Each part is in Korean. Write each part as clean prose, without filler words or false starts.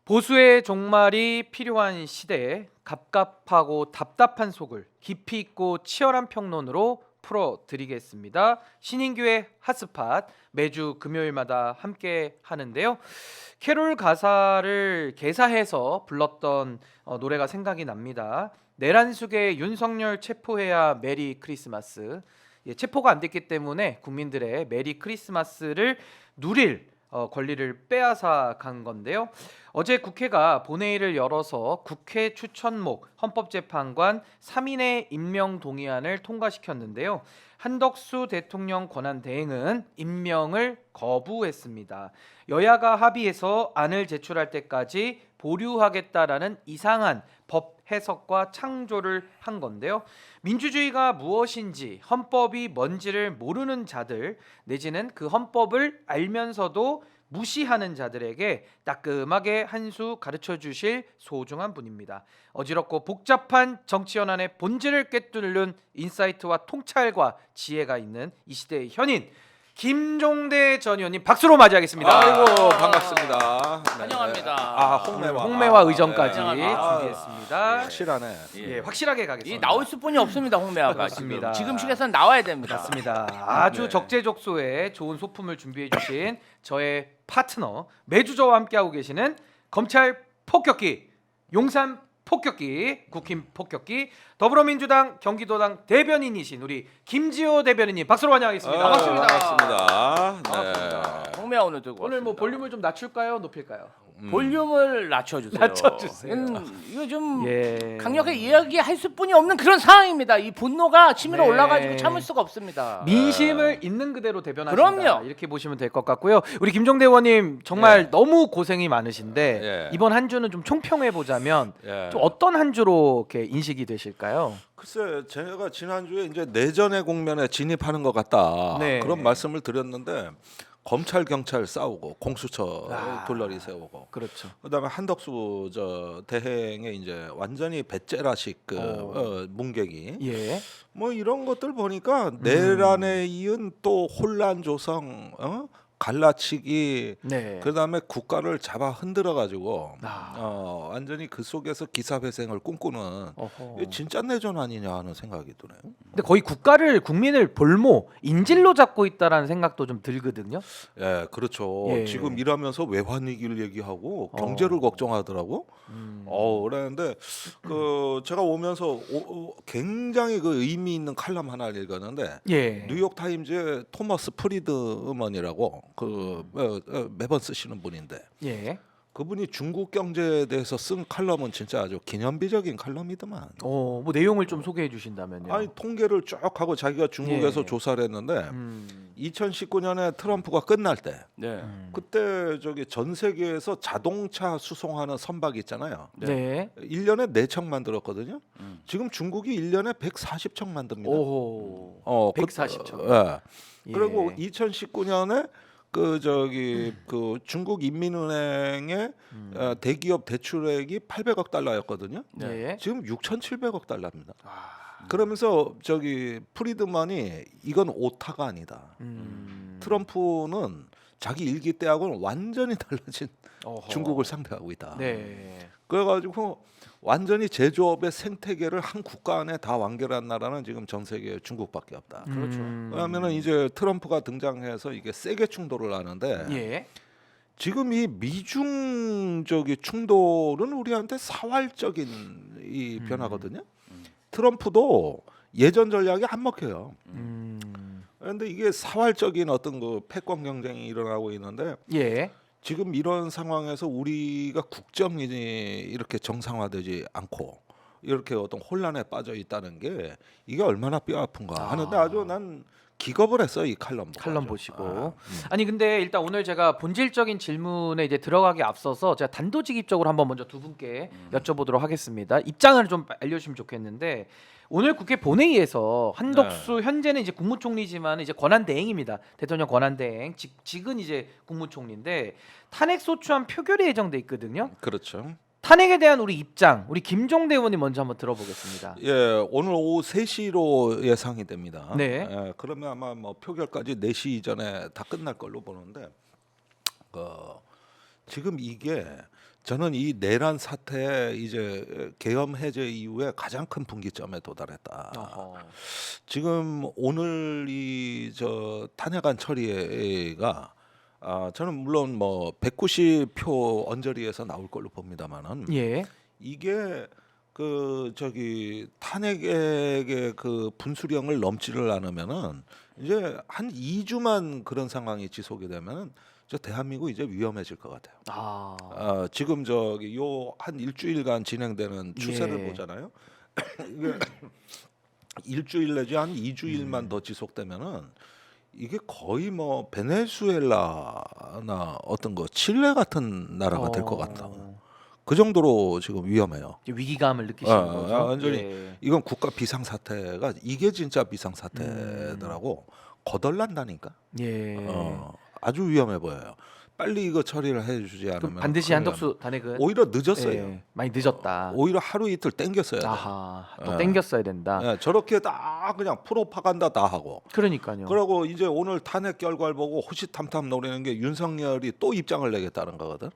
보수의 종말이 필요한 시대에 갑갑하고 답답한 속을 깊이 있고 치열한 평론으로 풀어드리겠습니다. 신인교회 핫스팟 매주 금요일마다 함께 하는데요. 캐롤 가사를 개사해서 불렀던 노래가 생각이 납니다. 내란숙의 윤석열 체포해야 메리 크리스마스. 체포가 안 됐기 때문에 국민들의 메리 크리스마스를 누릴 권리를 빼앗아 간 건데요. 어제 국회가 본회의를 열어서 국회 추천목 헌법재판관 3인의 임명 동의안을 통과시켰는데요. 한덕수 대통령 권한 대행은 임명을 거부했습니다. 여야가 합의해서 안을 제출할 때까지 보류하겠다라는 이상한 법 해석과 창조를 한 건데요. 민주주의가 무엇인지 헌법이 뭔지를 모르는 자들 내지는 그 헌법을 알면서도 무시하는 자들에게 따끔하게 한 수 가르쳐 주실 소중한 분입니다. 어지럽고 복잡한 정치 현안의 본질을 꿰뚫는 인사이트와 통찰과 지혜가 있는 이 시대의 현인 김종대 전 의원님 박수로 맞이하겠습니다. 아이고 반갑습니다. 네. 환영합니다. 홍매와 의정까지 환영합니다. 준비했습니다. 확실하네. 예, 확실하게 이 가겠습니다. 나올 수뿐이 없습니다, 홍매화가. 그렇습니다. 지금 시기에서는 나와야 됩니다. 맞습니다. 아주 네. 적재적소에 좋은 소품을 준비해 주신 저의 파트너 매주 저와 함께하고 계시는 검찰 폭격기 용산 폭격기 국힘 폭격기 더불어민주당 경기도당 대변인이신 우리 김지호 대변인님 박수로 환영하겠습니다. 반갑습니다. 반갑습니다. 네. 홍매화 오늘 들고 오늘 뭐 왔습니다. 볼륨을 좀 낮출까요? 높일까요? 볼륨을 낮춰주세요. 낮춰주세요. 이거 좀 예. 강력하게 이야기할 수뿐이 없는 그런 상황입니다. 이 분노가 치밀어 네. 올라가지고 참을 수가 없습니다. 민심을 있는 그대로 대변하신다. 그럼요. 이렇게 보시면 될 것 같고요. 우리 김종대 의원님 정말 예. 너무 고생이 많으신데 예. 이번 한 주는 좀 총평해 보자면 예. 좀 어떤 한 주로 이렇게 인식이 되실까요? 글쎄 제가 지난주에 이제 내전의 국면에 진입하는 것 같다 네. 그런 말씀을 드렸는데 검찰 경찰 싸우고 공수처 아. 돌러리 세우고 그렇죠. 그다음에 한덕수 저 대행의 이제 완전히 배째라식 문객이 예. 뭐 이런 것들 보니까 내란에 이은 또 혼란 조성 갈라치기 네. 그다음에 국가를 잡아 흔들어 가지고 아. 완전히 그 속에서 기사회생을 꿈꾸는 어허. 이게 진짜 내전 아니냐 하는 생각이 드네요. 근데 거의 국민을 볼모 인질로 잡고 있다라는 생각도 좀 들거든요. 예, 그렇죠. 예. 지금 일하면서 외환 위기를 얘기하고 어. 경제를 걱정하더라고. 음. 그랬는데 그 제가 오면서 굉장히 그 의미 있는 칼럼 하나를 읽었는데 예. 뉴욕 타임즈의 토머스 프리드먼이라고 매번 쓰시는 분인데 예. 그분이 중국 경제에 대해서 쓴 칼럼은 진짜 아주 기념비적인 칼럼이더만. 뭐 내용을 좀 소개해 주신다면요. 아니 통계를 쭉 하고 자기가 중국에서 예. 조사를 했는데 음. 2019년에 트럼프가 끝날 때 네. 그때 저기 전 세계에서 자동차 수송하는 선박 있잖아요. 네. 1년에 4척 만들었거든요. 음. 지금 중국이 1년에 140척 만듭니다. 오호. 140척. 예. 예. 그리고 2019년에 그 저기 그 중국 인민은행의 대기업 대출액이 800억 달러였거든요. 네. 지금 6,700억 달러입니다. 아. 그러면서 저기 프리드만이 이건 오타가 아니다. 트럼프는 자기 일기 때하고는 완전히 달라진 어허. 중국을 상대하고 있다. 네. 그래가지고 완전히 제조업의 생태계를 한 국가 안에 다 완결한 나라는 지금 전 세계 중국밖에 없다. 그렇죠. 그러면은 이제 트럼프가 등장해서 이게 세게 충돌을 하는데 예. 지금 이 미중 저기 충돌은 우리한테 사활적인 이 변화거든요. 트럼프도 예전 전략이 안 먹혀요. 그런데 이게 사활적인 어떤 그 패권 경쟁이 일어나고 있는데 예. 지금 이런 상황에서 우리가 국정이 이렇게 정상화되지 않고 이렇게 어떤 혼란에 빠져 있다는 게 이게 얼마나 뼈 아픈가 하는데 아주 난 기겁을 했어 이 칼럼 보시고. 아니 근데 일단 오늘 제가 본질적인 질문에 이제 들어가기 앞서서 제가 단도직입적으로 한번 먼저 두 분께 여쭤보도록 하겠습니다. 입장을 좀 알려주시면 좋겠는데 오늘 국회 본회의에서 한덕수 현재는 이제 국무총리지만 이제 권한대행입니다. 대통령 권한대행 직은 이제 국무총리인데 탄핵 소추안 표결이 예정돼 있거든요. 그렇죠. 탄핵에 대한 우리 입장, 우리 김종대 의원님 먼저 한번 들어보겠습니다. 예, 오늘 오후 3시로 예상이 됩니다. 네. 예, 그러면 아마 뭐 표결까지 4시 이전에 다 끝날 걸로 보는데 지금 이게 저는 이 내란 사태 이제 계엄 해제 이후에 가장 큰 분기점에 도달했다. 어허. 지금 오늘 이 저 탄핵안 처리가 저는 물론 뭐 190표 언저리에서 나올 걸로 봅니다만은 예. 이게 그 저기 탄핵의 그 분수령을 넘지를 않으면은 이제 한 2주만 그런 상황이 지속이 되면은 저 대한민국 이제 위험해질 것 같아요. 지금 저기 요 한 일주일간 진행되는 추세를 예. 보잖아요. 이게 일주일 내지 한 2주일만 더 지속되면은 이게 거의 뭐 베네수엘라나 어떤 거 칠레 같은 나라가 될 것 같다. 그 정도로 지금 위험해요. 이제 위기감을 느끼시는 거죠. 완전히 예. 이건 국가 비상 사태가 이게 진짜 비상 사태더라고. 거덜난다니까. 예. 아주 위험해 보여요. 빨리 이거 처리를 해주지 그럼 않으면 반드시 큰일 한덕수 탄핵은 오히려 늦었어요. 예, 많이 늦었다. 오히려 하루 이틀 땡겼어야 돼. 아하, 또 예. 땡겼어야 된다. 예, 저렇게 다 그냥 프로파간다 다 하고. 그러니까요. 그러고 이제 오늘 탄핵 결과를 보고 호시탐탐 노리는 게 윤석열이 또 입장을 내겠다는 거거든.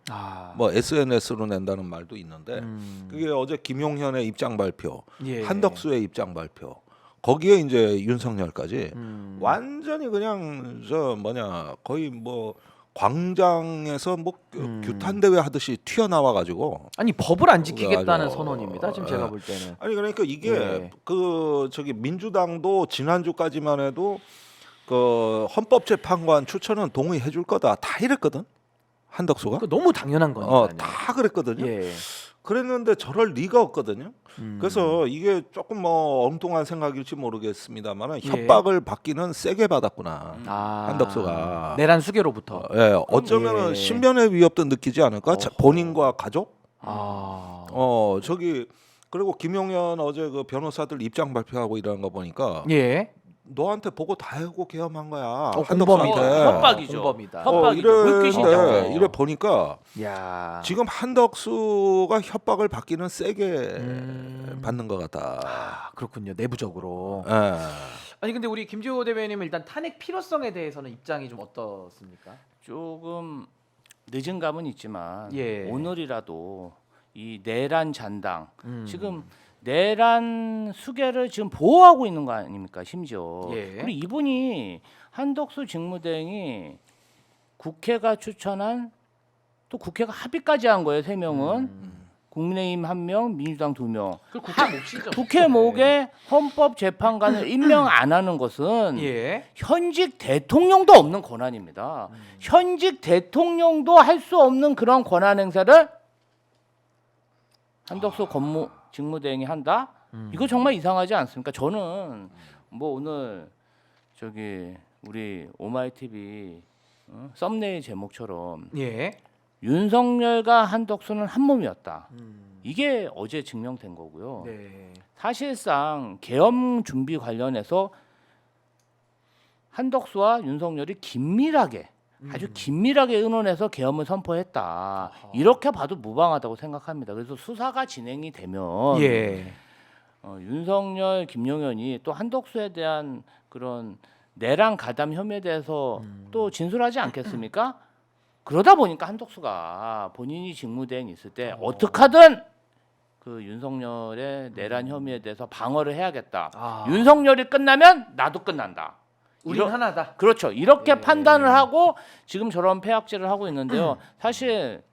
뭐 SNS로 낸다는 말도 있는데 그게 어제 김용현의 입장 발표, 예. 한덕수의 입장 발표. 거기에 이제 윤석열까지 완전히 그냥 저 뭐냐 거의 뭐 광장에서 뭐 규탄 대회 하듯이 튀어나와 가지고 아니 법을 안 지키겠다는 맞아. 선언입니다. 지금 제가 볼 때는. 아니 그러니까 이게 예. 그 저기 민주당도 지난주까지만 해도 그 헌법재판관 추천은 동의해 줄 거다 다 이랬거든 한덕수가 그 너무 당연한 거니까요. 다 그랬거든요. 예. 그랬는데 저럴 리가 없거든요. 그래서 이게 조금 뭐 엉뚱한 생각일지 모르겠습니다만 예. 협박을 받기는 세게 받았구나. 아, 한덕수가. 내란 수계로부터. 어쩌면은 예. 신변의 위협도 느끼지 않을까? 본인과 가족? 아, 저기 그리고 김용현 어제 그 변호사들 입장 발표하고 이러는 거 보니까 예. 너한테 보고 다 하고 계엄한 거야. 공범이다. 한덕수한테. 협박이죠. 공범이다. 협박이죠. 물귀신이죠. 이래 보니까 야. 지금 한덕수가 협박을 받기는 세게 받는 것 같다. 아, 그렇군요. 내부적으로. 예. 아니 근데 우리 김지호 대변인은 일단 탄핵 필요성에 대해서는 입장이 좀 어떻습니까? 조금 늦은 감은 있지만 예. 오늘이라도 이 내란 잔당 지금 내란 수계를 지금 보호하고 있는 거 아닙니까 심지어. 예. 그리고 이분이 한덕수 직무대행이 국회가 추천한 또 국회가 합의까지 한 거예요. 3명은 국민의힘 1명, 민주당 2명. 그 국회 몫이죠. 국회 목에 헌법재판관을 임명 안 하는 것은 예. 현직 대통령도 없는 권한입니다. 현직 대통령도 할 수 없는 그런 권한 행사를 한덕수 직무대행이 한다? 이거 정말 이상하지 않습니까? 저는 뭐 오늘 저기 우리 오마이TV 썸네일 제목처럼 예. 윤석열과 한덕수는 한 몸이었다. 이게 어제 증명된 거고요. 네. 사실상 계엄 준비 관련해서 한덕수와 윤석열이 긴밀하게 아주 긴밀하게 의논해서 계엄을 선포했다. 이렇게 봐도 무방하다고 생각합니다. 그래서 수사가 진행이 되면 예. 윤석열, 김용현이 또 한덕수에 대한 그런 내란 가담 혐의에 대해서 또 진술하지 않겠습니까? 그러다 보니까 한덕수가 본인이 직무대행 있을 때 어떻게든 그 윤석열의 내란 혐의에 대해서 방어를 해야겠다. 윤석열이 끝나면 나도 끝난다. 우린 하나다. 그렇죠. 이렇게 예. 판단을 하고 지금 저런 폐악질을 하고 있는데요. 사실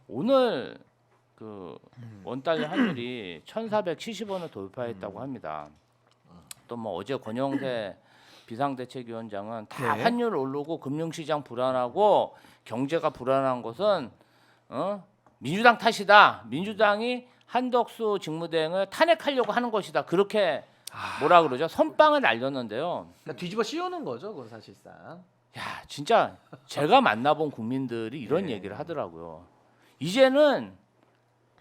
오늘 그 원달러 환율이 1,470원을 돌파했다고 합니다. 또 뭐 어제 권영세 비상대책위원장은 다 네. 환율 오르고 금융시장 불안하고 경제가 불안한 것은 민주당 탓이다. 민주당이 한덕수 직무대행을 탄핵하려고 하는 것이다. 그렇게 뭐라 그러죠? 선빵을 날렸는데요. 그러니까 뒤집어 씌우는 거죠, 그건 사실상. 야, 진짜 제가 만나본 국민들이 이런 네. 얘기를 하더라고요. 이제는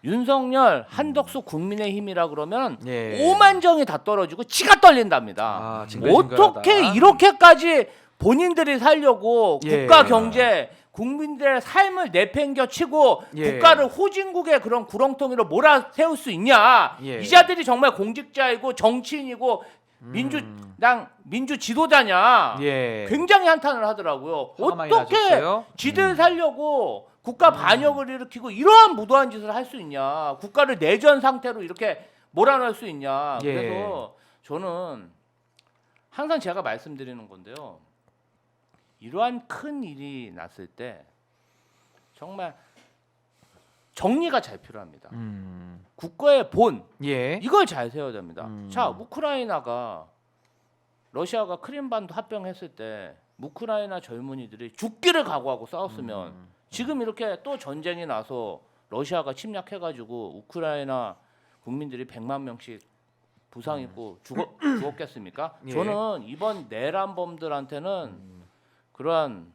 윤석열, 한덕수 국민의힘이라 그러면 예. 오만정이 다 떨어지고 지가 떨린답니다. 징글징글하다. 어떻게 이렇게까지 본인들이 살려고 예. 국가 경제, 국민들의 삶을 내팽겨치고 예. 국가를 후진국의 그런 구렁텅이로 몰아세울 수 있냐? 예. 이 자들이 정말 공직자이고 정치인이고 민주당 민주 지도자냐? 예. 굉장히 한탄을 하더라고요. 화가 많이 어떻게 나셨어요? 지들 살려고 국가 반역을 일으키고 이러한 무도한 짓을 할 수 있냐? 국가를 내전 상태로 이렇게 몰아넣을 수 있냐? 예. 그래서 저는 항상 제가 말씀드리는 건데요. 이러한 큰 일이 났을 때 정말 정리가 잘 필요합니다. 국가의 본 예. 이걸 잘 세워야 됩니다. 음. 자, 우크라이나가 러시아가 크림반도 합병했을 때 우크라이나 젊은이들이 죽기를 각오하고 싸웠으면 지금 이렇게 또 전쟁이 나서 러시아가 침략해가지고 우크라이나 국민들이 100만 명씩 부상 입고 죽었겠습니까? 예. 저는 이번 내란범들한테는 그러한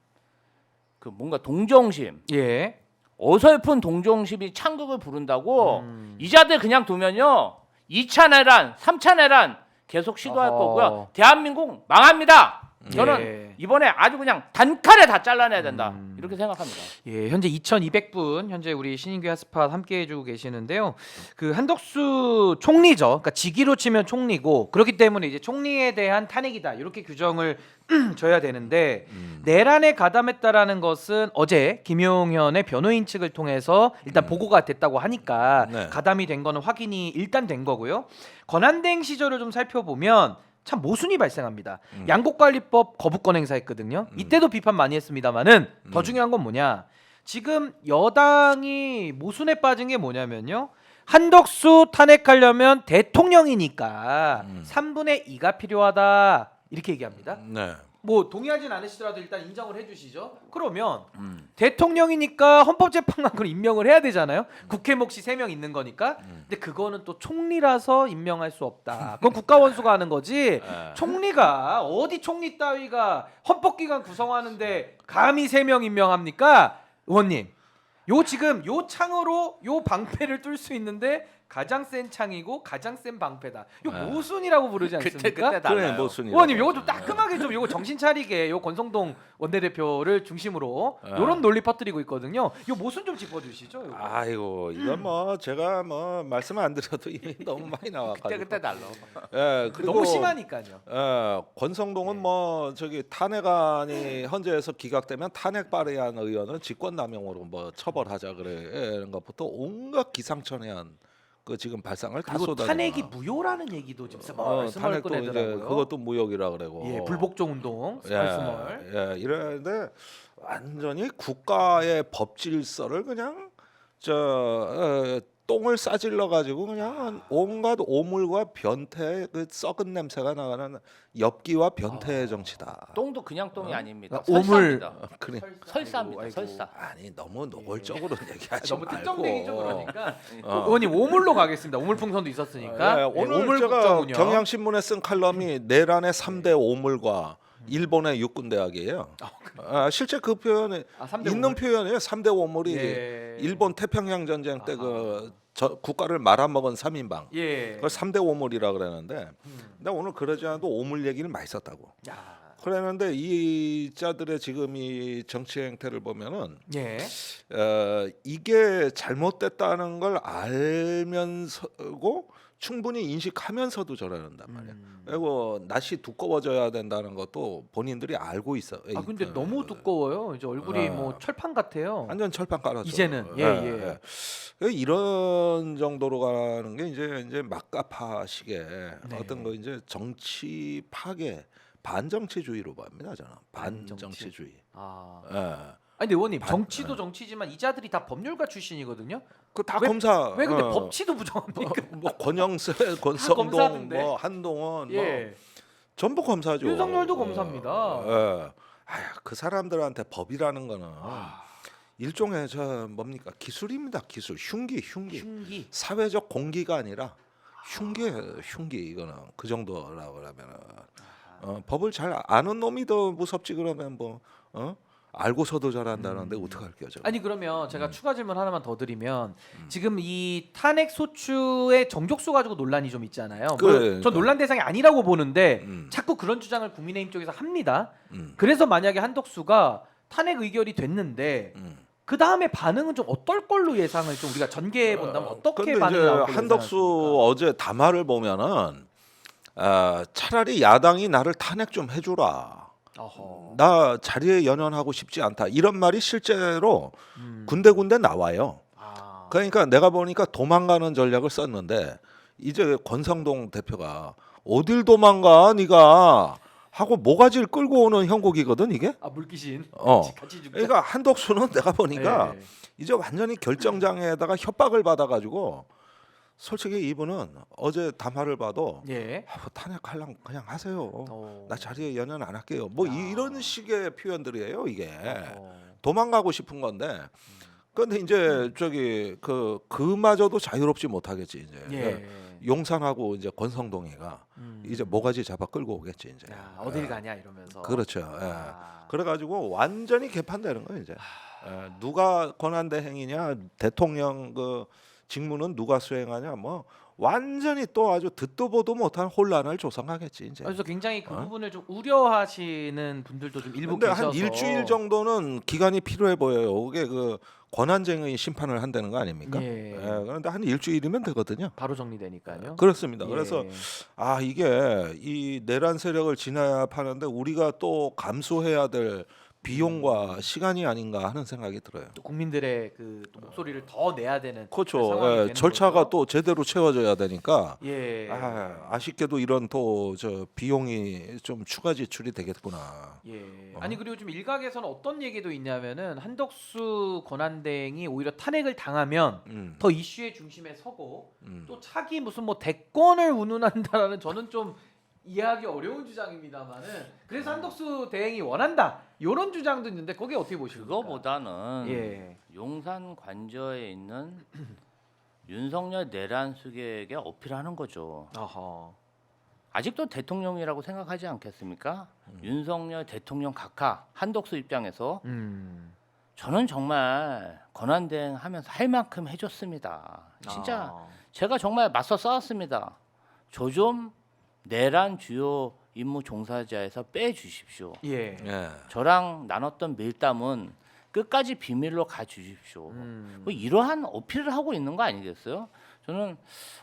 그 뭔가 동정심, 예. 어설픈 동정심이 찬국을 부른다고 이자들 그냥 두면요 2차 내란, 3차 내란 계속 시도할 어허. 거고요. 대한민국 망합니다. 저는 예. 이번에 아주 그냥 단칼에 다 잘라내야 된다 이렇게 생각합니다. 예, 현재 2,200분 현재 우리 신인규 핫스팟 함께 해주고 계시는데요. 그 한덕수 총리죠. 그러니까 직위로 치면 총리고 그렇기 때문에 이제 총리에 대한 탄핵이다 이렇게 규정을 줘야 되는데 내란에 가담했다라는 것은 어제 김용현의 변호인 측을 통해서 일단 보고가 됐다고 하니까 네. 가담이 된 거는 확인이 일단 된 거고요. 권한대행 시절을 좀 살펴보면 참 모순이 발생합니다. 양곡관리법 거부권 행사했거든요. 이때도 비판 많이 했습니다만은 더 중요한 건 뭐냐? 지금 여당이 모순에 빠진 게 뭐냐면요. 한덕수 탄핵하려면 대통령이니까 3분의 2가 필요하다 이렇게 얘기합니다. 네. 뭐 동의하진 않으시더라도 일단 인정을 해주시죠. 그러면 대통령이니까 헌법재판관을 임명을 해야 되잖아요. 국회 몫이 3명 있는 거니까. 근데 그거는 또 총리라서 임명할 수 없다. 그건 국가원수가 하는 거지. 총리가 어디 총리 따위가 헌법기관 구성하는데 감히 3명 임명합니까? 의원님. 요 지금 요 창으로 요 방패를 뚫을 수 있는데 가장 센 창이고 가장 센 방패다. 요 모순이라고 부르지 않습니까? 그때 그래 달라요. 모순이. 의원님 요거 좀 따끔하게 좀 요거 정신 차리게 요 권성동 원내대표를 중심으로 요런 논리 퍼뜨리고 있거든요. 요 모순 좀 짚어주시죠. 요거. 아이고 이건 뭐 제가 뭐 말씀 안 드려도 이미 너무 많이 나와가지고. 그때 달라. 예, 그리고 너무 심하니까요. 권성동은 뭐 저기 탄핵안이 헌재에서 기각되면 탄핵 발의한 의원은 직권남용으로 뭐 처벌하자 그래는 것부터 온갖 기상천외한 그 지금 발상을 다 그리고 쏟아내고. 탄핵이 무효라는 얘기도 지금 스멀스멀 탄핵도 이제 꺼내더라고요. 그것도 무효이라 그러고. 예, 불복종 운동 스멀스멀. 예, 이러는데 완전히 국가의 법 질서를 그냥 똥을 싸질러 가지고 그냥 온갖 오물과 변태 그 썩은 냄새가 나가는 엽기와 변태의 정치다. 똥도 그냥 똥이 아닙니다. 오물. 설사입니다. 그래. 설사입니다. 아이고. 설사. 아니 너무 노골적으로 얘기하지 너무 말고. 특정되기 좀 그러니까. 의원님 오물로 가겠습니다. 오물풍선도 있었으니까. 예, 예, 오늘 오물 제가 국정운영. 경향신문에 쓴 칼럼이 내란의 3대 오물과 일본의 육군대학이에요. 실제 그 표현이 삼대 있는 오물? 표현이에요. 3대 오물이 예. 일본 태평양 전쟁 때 그 국가를 말아먹은 3인방. 예. 그걸 3대 오물이라 그러는데 근데 오늘 그러지 않아도 오물 얘기를 많이 썼다고. 야. 그러는데 이 자들의 지금 이 정치 행태를 보면은 예. 이게 잘못됐다는 걸 알면서고 충분히 인식하면서도 저러는단 말이야. 그리고 낯이 두꺼워져야 된다는 것도 본인들이 알고 있어. 아 근데 너무 두꺼워요. 이제 얼굴이 뭐 철판 같아요. 완전 철판 깔았죠. 이제는 예. 이런 정도로 가는 게 이제 막가파식의 네. 어떤 거 이제 정치 파괴 반정치주의로 봅니다. 저는 반정치. 반정치주의. 아. 예. 아니 근데 의원님 정치도 정치지만 이 자들이 다 법률가 출신이거든요. 그 다 왜- 검사. 왜 근데 법치도 부정합니까? 뭐 권영세, 권성동, 검사던데. 뭐 한동훈, 뭐 예. 전부 검사죠. 윤석열도 검사입니다. 예. 그 사람들한테 법이라는 거는 아. 일종의 저 뭡니까 기술입니다. 기술, 흉기. 흉기. 사회적 공기가 아니라 흉기 이거는 그 정도라고 그러면은 법을 잘 아는 놈이 더 무섭지 그러면 뭐 알고서도 잘한다는데 어떡할 거죠? 아니 그러면 제가 추가 질문 하나만 더 드리면 지금 이 탄핵 소추의 정족수 가지고 논란이 좀 있잖아요. 그래, 전 논란 대상이 아니라고 보는데 음. 자꾸 그런 주장을 국민의힘 쪽에서 합니다. 음. 그래서 만약에 한덕수가 탄핵 의결이 됐는데 그 다음에 반응은 좀 어떨 걸로 예상을 좀 우리가 전개해 본다면 어떻게 근데 반응이 이제 나올 걸로 한덕수 예상하십니까? 어제 담화를 보면은 차라리 야당이 나를 탄핵 좀 해주라. 어허. 나 자리에 연연하고 싶지 않다. 이런 말이 실제로 군데군데 나와요. 아. 그러니까 내가 보니까 도망가는 전략을 썼는데 이제 권성동 대표가 어딜 도망가 네가 하고 모가지를 끌고 오는 형국이거든 이게. 아 물귀신. 같이 죽자. 그러니까 한덕수는 내가 보니까 네. 이제 완전히 결정장애에다가 협박을 받아가지고 솔직히 이분은 어제 담화를 봐도 예. 탄핵하려면 그냥 하세요. 어. 나 자리에 연연 안 할게요. 뭐 이런 식의 표현들이에요 이게. 어. 도망가고 싶은 건데. 근데 이제 저기 그마저도 자유롭지 못하겠지 이제. 예. 용산하고 이제 권성동이가 이제 모가지 잡아 끌고 오겠지 이제. 야, 어딜 가냐 이러면서. 그렇죠. 예. 아. 그래가지고 완전히 개판되는 거예요 이제. 누가 권한대행이냐, 대통령 그 직무는 누가 수행하냐, 뭐 완전히 또 아주 듣도 보도 못한 혼란을 조성하겠지 이제. 그래서 굉장히 그 부분을 좀 우려하시는 분들도 좀 일부 근데 계셔서. 한 일주일 정도는 기간이 필요해 보여요. 그게 그 권한쟁의 심판을 한다는 거 아닙니까? 예. 그런데 한 일주일이면 되거든요. 바로 정리되니까요. 그렇습니다. 예. 그래서 이게 이 내란 세력을 진압하는데 우리가 또 감수해야 될 비용과 시간이 아닌가 하는 생각이 들어요. 또 국민들의 또 목소리를 더 내야 되는 그렇죠. 상황이 되는 절차가 거죠. 또 제대로 채워져야 되니까. 예. 아쉽게도 이런 또 저 비용이 좀 추가 지출이 되겠구나. 예. 아니 그리고 좀 일각에서는 어떤 얘기도 있냐면은 한덕수 권한대행이 오히려 탄핵을 당하면 더 이슈의 중심에 서고 또 차기 무슨 뭐 대권을 운운한다라는 저는 좀 이해하기 어려운 주장입니다만은 그래서 한덕수 대행이 원한다 이런 주장도 있는데 거기에 어떻게 보십니까? 그거보다는 예. 용산 관저에 있는 윤석열 내란 수객에게 어필하는 거죠. 어허. 아직도 대통령이라고 생각하지 않겠습니까? 윤석열 대통령 각하 한덕수 입장에서 저는 정말 권한대행 하면서 할 만큼 해줬습니다. 진짜 제가 정말 맞서 싸웠습니다. 저 좀 내란 주요 임무 종사자에서 빼주십시오. 예. 예. 저랑 나눴던 밀담은 끝까지 비밀로 가주십시오. 뭐 이러한 어필을 하고 있는 거 아니겠어요? 저는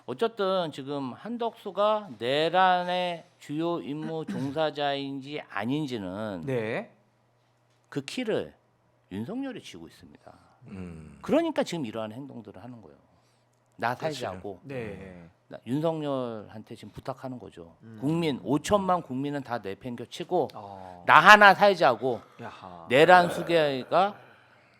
어쨌든 지금 한덕수가 내란의 주요 임무 종사자인지 아닌지는 네. 그 키를 윤석열이 쥐고 있습니다. 음. 그러니까 지금 이러한 행동들을 하는 거예요. 나 살자고. 네. 윤석열한테 지금 부탁하는 거죠. 국민 5천만 국민은 다 내팽겨치고 어. 나 하나 살자고 야하. 내란 수계가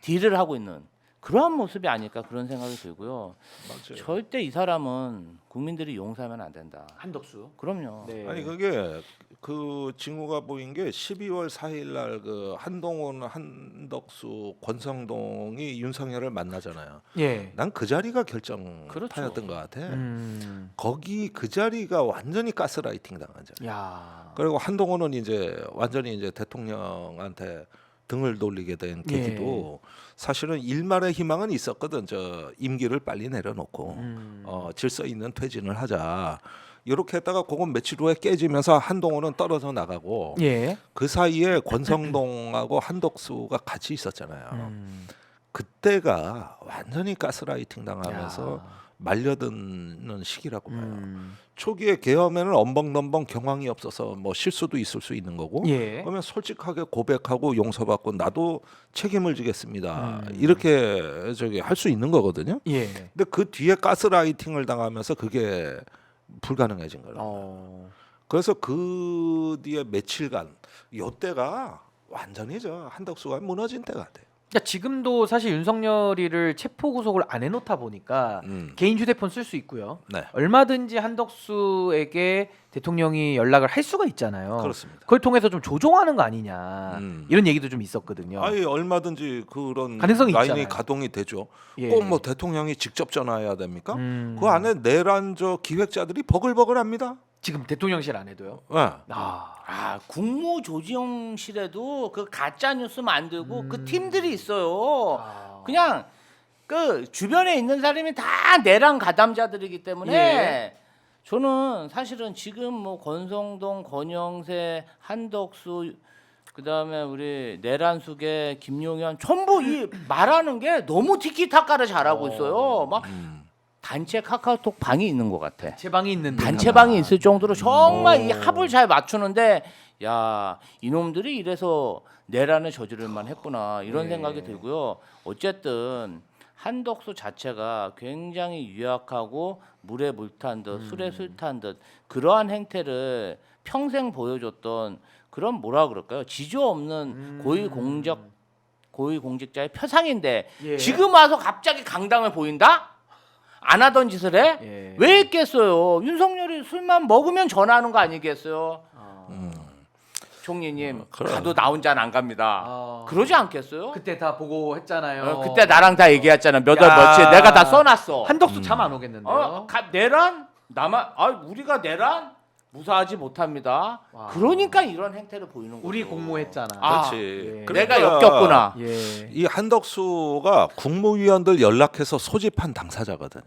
딜을 하고 있는 그러한 모습이 아닐까 그런 생각이 들고요. 맞아요. 절대 이 사람은 국민들이 용서하면 안 된다. 한덕수. 그럼요. 네. 아니 그게 그 징후가 보인 게 12월 4일 날 그 한동훈, 한덕수, 권성동이 윤석열을 만나잖아요. 예. 난 그 자리가 결정타였던 그렇죠. 것 같아. 음. 거기 그 자리가 완전히 가스라이팅 당한 자리. 야. 그리고 한동훈은 이제 완전히 이제 대통령한테 등을 돌리게 된 계기도 사실은 일말의 희망은 있었거든. 저 임기를 빨리 내려놓고 질서 있는 퇴진을 하자. 이렇게 했다가 그건 며칠 후에 깨지면서 한동훈은 떨어져 나가고 예. 그 사이에 권성동하고 한덕수가 같이 있었잖아요. 그때가 완전히 가스라이팅 당하면서 말려드는 시기라고 봐요. 초기에 계엄에는 엄벙넘벙 경황이 없어서 뭐 실수도 있을 수 있는 거고 예. 그러면 솔직하게 고백하고 용서받고 나도 책임을 지겠습니다. 이렇게 저기 할 수 있는 거거든요. 예. 근데 그 뒤에 가스라이팅을 당하면서 그게 불가능해진 거예요. 그래서 그 뒤에 며칠간 요때가 완전히 저 한덕수가 무너진 때 같아요. 그러니까 지금도 사실 윤석열이를 체포 구속을 안 해놓다 보니까 개인 휴대폰 쓸 수 있고요. 네. 얼마든지 한덕수에게 대통령이 연락을 할 수가 있잖아요. 그렇습니다. 그걸 통해서 좀 조종하는 거 아니냐 이런 얘기도 좀 있었거든요. 아니 얼마든지 그런 가능성이 라인이 있잖아요. 가동이 되죠. 예. 꼭 뭐 대통령이 직접 전화해야 됩니까? 그 안에 내란 저 기획자들이 버글버글합니다. 지금 대통령실 안에도요. 네. 국무조정실에도 그 가짜 뉴스 만들고 그 팀들이 있어요. 그냥 그 주변에 있는 사람이 다 내란 가담자들이기 때문에 예. 저는 사실은 지금 뭐 권성동, 권영세, 한덕수 그다음에 우리 내란숙의 김용현 전부 이 말하는 게 너무 티키타카를 잘하고 있어요. 막 단체 카카오톡 방이 있는 것 같아. 제 방이 있는데 단체방이 있을 정도로 정말 이 합을 잘 맞추는데 야 이놈들이 이래서 내란을 저지를만 했구나 이런 예. 생각이 들고요. 어쨌든 한덕수 자체가 굉장히 유약하고 물에 물 탄 듯 술에 술 탄 듯 그러한 행태를 평생 보여줬던 그런 뭐라 그럴까요? 지조 없는 고위공직자의 표상인데 예. 지금 와서 갑자기 강당을 보인다? 안 하던 짓을 해? 예. 왜 했겠어요? 윤석열이 술만 먹으면 전화하는 거 아니겠어요? 총리님 그래. 가도 나 혼자는 안 갑니다. 그러지 않겠어요? 그때 다 보고 했잖아요. 그때 나랑 다 얘기했잖아. 몇 월 야. 며칠 내가 다 써놨어. 한덕수 잠 안 오겠는데요. 내란? 나만 우리가 내란? 무사하지 못합니다. 와. 그러니까 이런 행태를 보이는 거죠. 우리 공모했잖아. 그렇지. 예. 그러니까 내가 역겹구나. 예. 이 한덕수가 국무위원들 연락해서 소집한 당사자거든.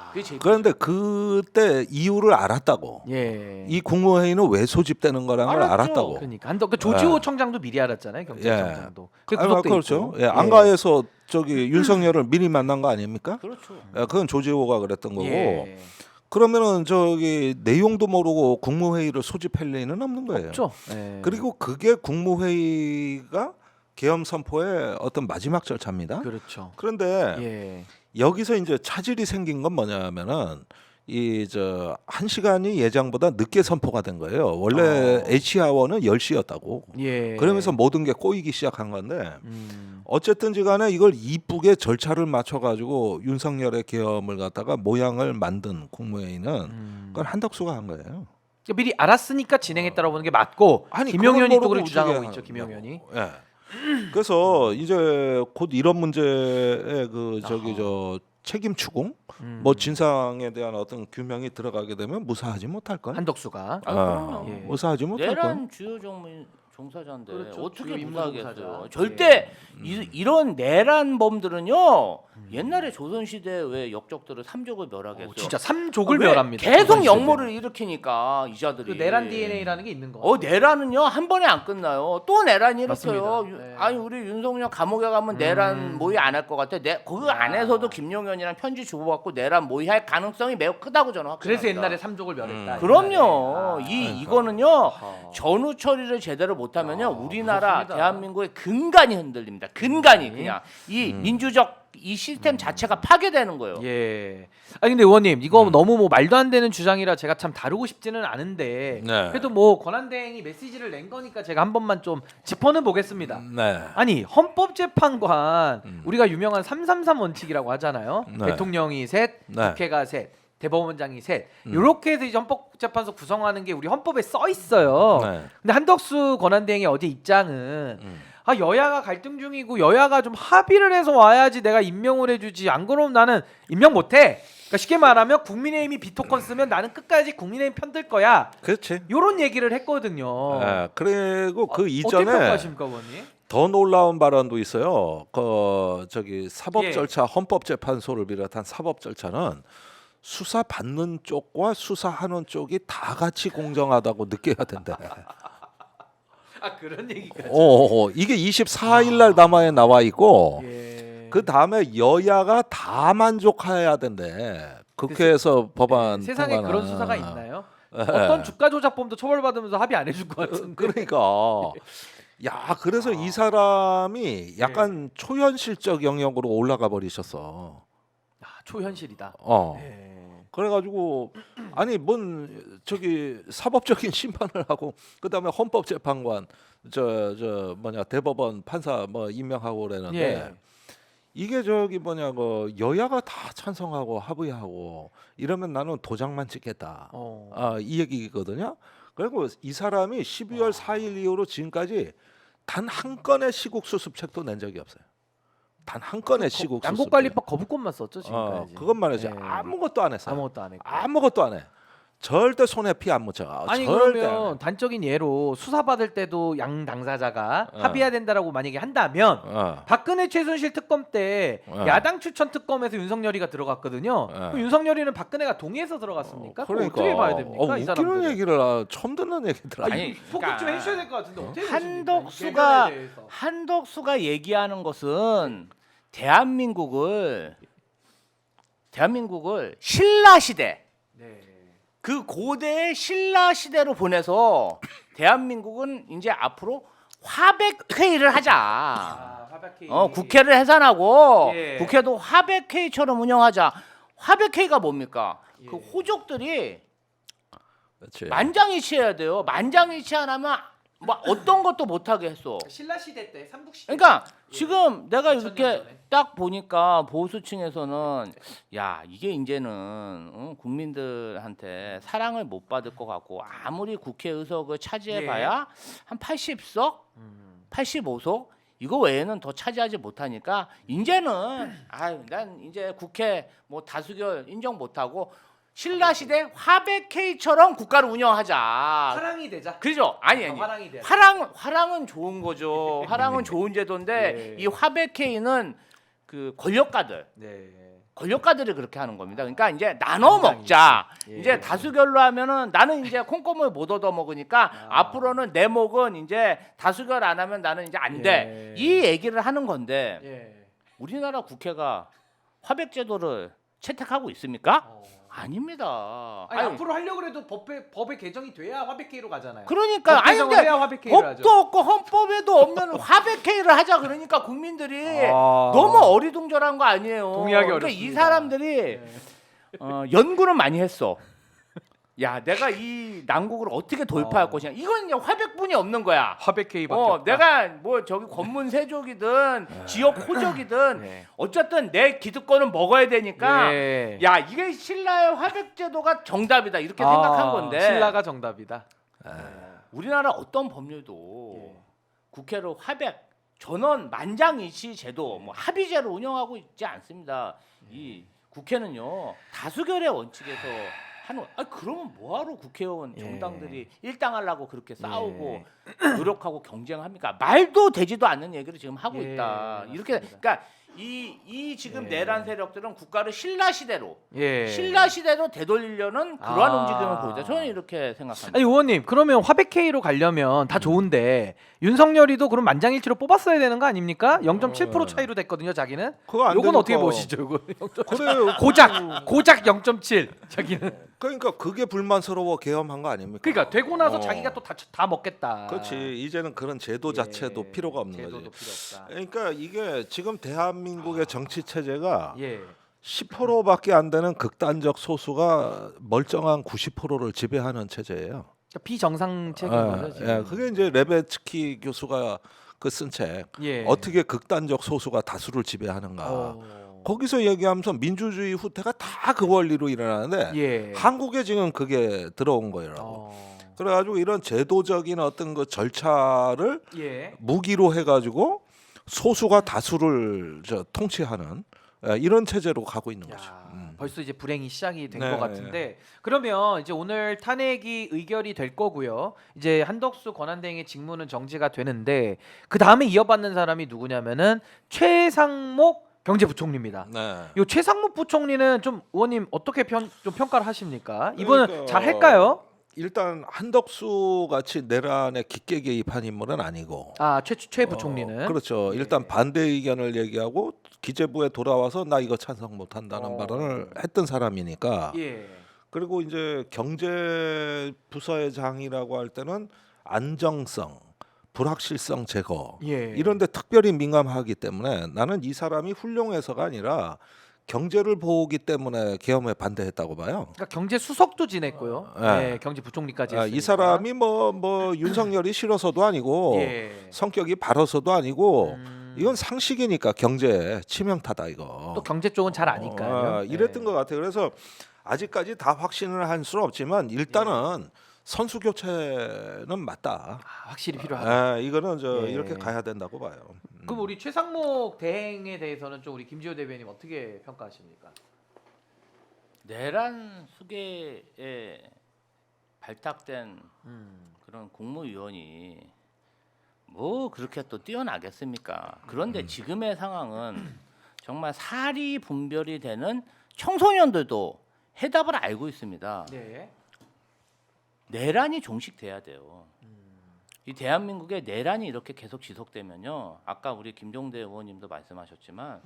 그게 제일 그런데 그때 이유를 알았다고. 예. 이 국무회의는 왜 소집되는 거라는 걸 알았죠. 알았다고. 그러니까 한덕 그 조지호 청장도 미리 알았잖아요. 경찰청장도. 그게 구속돼 그렇죠. 있고. 예, 안가에서 저기 윤석열을 미리 만난 거 아닙니까? 그렇죠. 예, 그건 조지호가 그랬던 거고. 예. 그러면은 저기 내용도 모르고 국무회의를 소집할 리는 없는 거예요. 없죠. 예. 그리고 그게 국무회의가 계엄 선포의 어떤 마지막 절차입니다. 그렇죠. 그런데 예. 여기서 이제 차질이 생긴 건 뭐냐면은 이 저 1시간이 예정보다 늦게 선포가 된 거예요. 원래 H아워는 10시였다고. 예. 그러면서 모든 게 꼬이기 시작한 건데 음. 어쨌든지 간에 이걸 이쁘게 절차를 맞춰 가지고 윤석열의 계엄을 갖다가 모양을 만든 국무회의는 그건 한덕수가 한 거예요. 그러니까 미리 알았으니까 진행했다라고 보는 게 맞고 김용현이 또 그렇게 주장하고 있죠. 김용현이. 예. 그래서 이제 곧 이런 문제의 그 저기 저 책임 추궁 뭐 진상에 대한 어떤 규명이 들어가게 되면 무사하지 못할 걸. 한덕수가. 그럼요. 예. 무사하지 못할 걸. 내란 주요 종사자인데 그렇죠. 어떻게 주요 임무 무사하겠어요? 종사자. 절대 이런 내란범들은요 옛날에 조선시대 왜 역적들을 삼족을 멸하겠어요? 진짜 삼족을 왜 멸합니다. 계속 조선시대는. 역모를 일으키니까 이자들이. 그 내란 DNA라는 게 있는 거. 내란은요 한 번에 안 끝나요. 또 내란이 일으켜요. 맞습니다. 네. 아니 우리 윤석열 감옥에 가면 내란 모의 안 할 것 같아. 그 안에서도 김용현이랑 편지 주고받고 내란 모의할 가능성이 매우 크다고 저는 확신합니다. 그래서 옛날에 삼족을 멸했다. 그럼요. 옛날에. 이거는요 아하. 전후 처리를 제대로 못하면요 우리나라 그렇습니다. 대한민국의 근간이 흔들립니다. 근간이 그냥 이 민주적 이 시스템 자체가 파괴되는 거예요. 예. 아니 근데 의원님 이거 너무 뭐 말도 안 되는 주장이라 제가 참 다루고 싶지는 않은데 네. 그래도 뭐 권한대행이 메시지를 낸 거니까 제가 한 번만 좀 짚어는 보겠습니다. 네. 아니 헌법재판관 우리가 유명한 333 원칙이라고 하잖아요. 네. 대통령이 셋, 네. 국회가 셋, 대법원장이 셋. 이렇게 해서 이제 헌법재판소 구성하는 게 우리 헌법에 써 있어요. 네. 근데 한덕수 권한대행의 어제 입장은 여야가 갈등 중이고 여야가 좀 합의를 해서 와야지 내가 임명을 해주지 안 그러면 나는 임명 못해. 그러니까 쉽게 말하면 국민의힘이 비토컨 쓰면 나는 끝까지 국민의힘 편들 거야. 그렇지. 요런 얘기를 했거든요. 예, 그리고 그 어떻게 이전에 평가하십니까, 의원님? 더 놀라운 발언도 있어요. 그 저기 사법 예. 절차, 헌법재판소를 비롯한 사법 절차는 수사 받는 쪽과 수사하는 쪽이 다 같이 공정하다고 느껴야 된대. 그런 얘기까지. 이게 24일 날 남아에 나와 있고 예. 그 다음에 여야가 다 만족해야 된대. 국회에서 법안 세상에 통과는. 그런 수사가 있나요? 어떤 주가 조작범도 처벌받으면서 합의 안 해줄 것 같은데. 그러니까 야 그래서 이 사람이 약간 초현실적 영역으로 올라가 버리셨어. 초현실이다. 예. 그래가지고 아니 뭔 저기 사법적인 심판을 하고 그다음에 헌법재판관 저 뭐냐 대법원 판사 뭐 임명하고 그러는데 예. 이게 저기 뭐냐 그 여야가 다 찬성하고 합의하고 이러면 나는 도장만 찍겠다. 이 얘기거든요. 그리고 이 사람이 12월 4일 이후로 지금까지 단 한 건의 시국 수습책도 낸 적이 없어요. 단 한 건의 시국 수습책. 양곡관리법 거부권만 썼죠 지금까지. 그것만 해서 예. 아무것도 안 했어요. 아무것도 안 했고. 아무것도 안 해. 절대 손에 피 안 묻혀. 아니 절대 안 그러면 해. 단적인 예로 수사 받을 때도 양 당사자가 합의해야 된다라고 만약에 한다면 박근혜 최순실 특검 때 야당 추천 특검에서 윤석열이가 들어갔거든요. 그럼 윤석열이는 박근혜가 동의해서 들어갔습니까? 그거 그러니까 어떻게 봐야 됩니까? 이 웃기는 사람들. 얘기를 처음 듣는 얘기들 아니, 소개 좀 해주셔야 될 것 같은데 어떻게 한덕수가 한덕수가 얘기하는 것은 대한민국을 신라 시대 그 고대의 신라 시대로 보내서 대한민국은 이제 앞으로 화백회의를 하자. 화백회의. 국회를 해산하고 예. 국회도 화백회의처럼 운영하자. 화백회의가 뭡니까? 예. 그 호족들이 그렇지. 만장일치해야 돼요. 만장일치 안 하면 뭐 어떤 것도 못하게 했어. 신라 시대 때 삼국 시대. 그러니까 지금 내가 2000년 이렇게 전에. 딱 보니까 보수층에서는 야 이게 이제는 국민들한테 사랑을 못 받을 것 같고 아무리 국회 의석을 차지해봐야 한 80석, 85석 이거 외에는 더 차지하지 못하니까 이제는 난 이제 국회 뭐 다수결 인정 못하고 신라 시대 화백회의처럼 국가를 운영하자. 화랑이 되자. 그죠? 아니. 화랑이 돼. 화랑은 좋은 거죠. 화랑은 좋은 제도인데 예. 이 화백회의는 그 권력가들이 그렇게 하는 겁니다. 그러니까 이제 나눠 먹자. 예. 이제 다수결로 하면은 나는 이제 콩고물 못 얻어 먹으니까 앞으로는 내 목은 이제 다수결 안 하면 나는 이제 안 돼. 예. 이 얘기를 하는 건데 예. 우리나라 국회가 화백제도를 채택하고 있습니까? 어. 아닙니다. 아니, 앞으로 하려고 해도 법에 개정이 돼야 화백회의로 가잖아요. 그러니까 법 개정을 근데 해야 화백회의를 하죠. 법도 없고 헌법에도 없는 화백회의를 하자 그러니까 국민들이 아. 너무 어리둥절한 거 아니에요. 동의하기 그러니까 이 어렵습니다. 사람들이 연구는 많이 했어. 야, 내가 이 난국을 어떻게 돌파할 것이냐. 이건 이제 화백분이 없는 거야. 화백회의밖에 없다. 내가 뭐 저기 권문 세족이든 지역 호족이든 네. 어쨌든 내 기득권은 먹어야 되니까 예. 야 이게 신라의 화백제도가 정답이다 이렇게 생각한 건데 신라가 정답이다. 우리나라 어떤 법률도 예. 국회로 화백 전원 만장일치 제도 뭐 합의제로 운영하고 있지 않습니다. 이 국회는요 다수결의 원칙에서 하는 그러면 뭐하러 국회의원 예. 정당들이 일당하려고 그렇게 싸우고 노력하고 경쟁합니까? 말도 되지도 않는 얘기를 지금 하고 예, 있다. 맞습니다. 이렇게 그러니까 이 지금 예. 내란 세력들은 국가를 신라 시대로 예. 신라 시대로 되돌리려는 그러한 아. 움직임을 보이다. 저는 이렇게 생각합니다. 아니 의원님 그러면 화백회의로 가려면 다 좋은데 윤석열이도 그럼 만장일치로 뽑았어야 되는 거 아닙니까? 0.7% 차이로 됐거든요. 자기는. 그거 안 요건 어떻게 되니까. 보시죠? 이거 그래 고작 0.7 자기는. 그러니까 그게 불만스러워 계엄한 거 아닙니까? 그러니까 되고 나서 어. 자기가 또 다 먹겠다. 그렇지. 이제는 그런 제도 자체도 예. 필요가 없는 제도도 거지. 필요 없다. 그러니까 이게 지금 대한민국의 정치 체제가 예. 10%밖에 안 되는 극단적 소수가 멀쩡한 90%를 지배하는 체제예요. 그러니까 비정상적인 거죠 지금. 예, 그게 이제 레베츠키 교수가 그 쓴 책 예. 어떻게 극단적 소수가 다수를 지배하는가. 어. 거기서 얘기하면서 민주주의 후퇴가 다 그 원리로 일어나는데 예. 한국에 지금 그게 들어온 거예요. 그래가지고 이런 제도적인 어떤 그 절차를 예. 무기로 해가지고 소수가 다수를 통치하는 이런 체제로 가고 있는 거죠. 야, 벌써 이제 불행이 시작이 된 네. 것 같은데 그러면 이제 오늘 탄핵이 의결이 될 거고요. 이제 한덕수 권한대행의 직무는 정지가 되는데 그 다음에 이어받는 사람이 누구냐면은 최상목 경제부총리입니다. 네. 요 최상목 부총리는 좀 의원님 어떻게 좀 평가를 하십니까? 이번은 그러니까 잘 할까요? 일단 한덕수 같이 내란에 깊게 개입한 인물은 아니고. 아, 최 부총리는 그렇죠. 예. 일단 반대 의견을 얘기하고 기재부에 돌아와서 나 이거 찬성 못한다는 발언을 했던 사람이니까. 예. 그리고 이제 경제 부서의장이라고 할 때는 안정성, 불확실성 제거 예. 이런데 특별히 민감하기 때문에 나는 이 사람이 훌륭해서가 아니라 경제를 보기 때문에 계엄에 반대했다고 봐요. 그러니까 경제 수석도 지냈고요. 예. 네, 경제 부총리까지 했으니까. 이 사람이 뭐 윤석열이 싫어서도 아니고 예. 성격이 바라서도 아니고 이건 상식이니까 경제 치명타다 이거. 또 경제 쪽은 잘 아니까요. 이랬던 예. 것 같아요. 그래서 아직까지 다 확신을 할 수는 없지만 일단은 선수 교체는 맞다. 확실히 필요하다. 이거는 예. 이렇게 가야 된다고 봐요. 그럼 우리 최상목 대행에 대해서는 좀 우리 김지호 대변인 어떻게 평가하십니까? 내란 수계에 발탁된 그런 국무위원이 뭐 그렇게 또 뛰어나겠습니까? 그런데 지금의 상황은 정말 사리 분별이 되는 청소년들도 해답을 알고 있습니다. 네. 내란이 종식돼야 돼요. 이 대한민국의 내란이 이렇게 계속 지속되면요. 아까 우리 김종대 의원님도 말씀하셨지만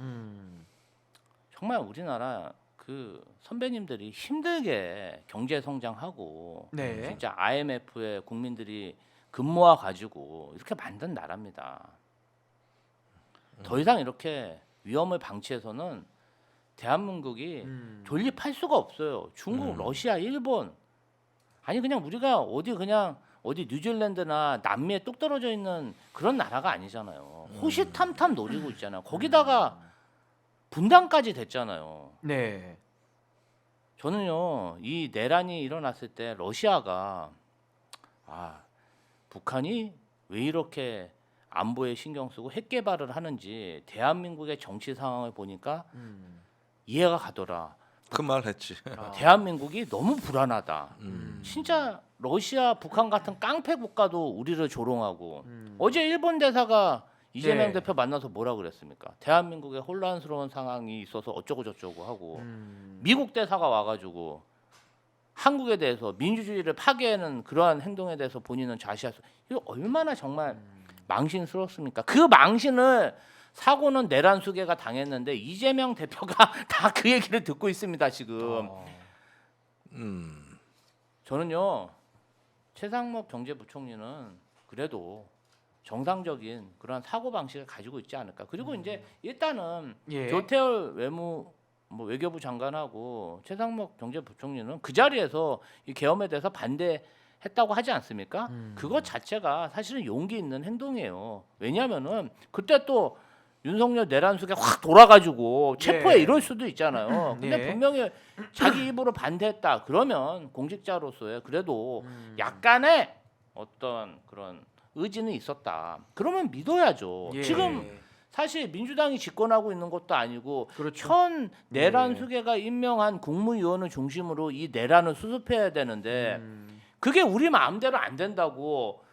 정말 우리나라 그 그 선배님들이 힘들게 경제 성장하고 네. 진짜 IMF에 국민들이 근모아 가지고 이렇게 만든 나라입니다. 더 이상 이렇게 위험을 방치해서는 대한민국이 존립할 수가 없어요. 중국, 러시아, 일본 아니 그냥 우리가 어디 뉴질랜드나 남미에 뚝 떨어져 있는 그런 나라가 아니잖아요. 호시탐탐 노리고 있잖아요. 거기다가 분단까지 됐잖아요. 네. 저는요 이 내란이 일어났을 때 러시아가 북한이 왜 이렇게 안보에 신경 쓰고 핵 개발을 하는지 대한민국의 정치 상황을 보니까 이해가 가더라. 그 말 했지. 대한민국이 너무 불안하다. 진짜 러시아, 북한 같은 깡패 국가도 우리를 조롱하고 어제 일본 대사가 이재명 네. 대표 만나서 뭐라 그랬습니까? 대한민국에 혼란스러운 상황이 있어서 어쩌고 저쩌고 하고 미국 대사가 와가지고 한국에 대해서 민주주의를 파괴하는 그러한 행동에 대해서 본인은 자시할 수 이거 얼마나 정말 망신스럽습니까? 그 망신을 사고는 내란 수계가 당했는데 이재명 대표가 다 그 얘기를 듣고 있습니다 지금. 저는요 최상목 경제부총리는 그래도 정상적인 그런 사고 방식을 가지고 있지 않을까. 그리고 이제 일단은 예. 조태열 외교부 장관하고 최상목 경제부총리는 그 자리에서 이 계엄에 대해서 반대했다고 하지 않습니까? 그것 자체가 사실은 용기 있는 행동이에요. 왜냐하면은 그때 또 윤석열 내란 속에 확 돌아가지고 체포해 네. 이럴 수도 있잖아요. 근데 네. 분명히 자기 입으로 반대했다. 그러면 공직자로서의 그래도 약간의 어떤 그런 의지는 있었다. 그러면 믿어야죠. 예. 지금 사실 민주당이 집권하고 있는 것도 아니고 그렇죠. 현 내란 네. 수계가 임명한 국무위원을 중심으로 이 내란을 수습해야 되는데 그게 우리 마음대로 안 된다고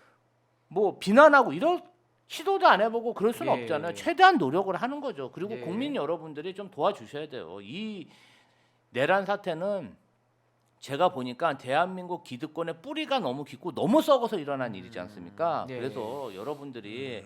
뭐 비난하고 이런 시도도 안 해보고 그럴 수는 예. 없잖아요. 최대한 노력을 하는 거죠. 그리고 예. 국민 여러분들이 좀 도와주셔야 돼요. 이 내란 사태는 제가 보니까 대한민국 기득권의 뿌리가 너무 깊고 너무 썩어서 일어난 일이지 않습니까? 네. 그래서 여러분들이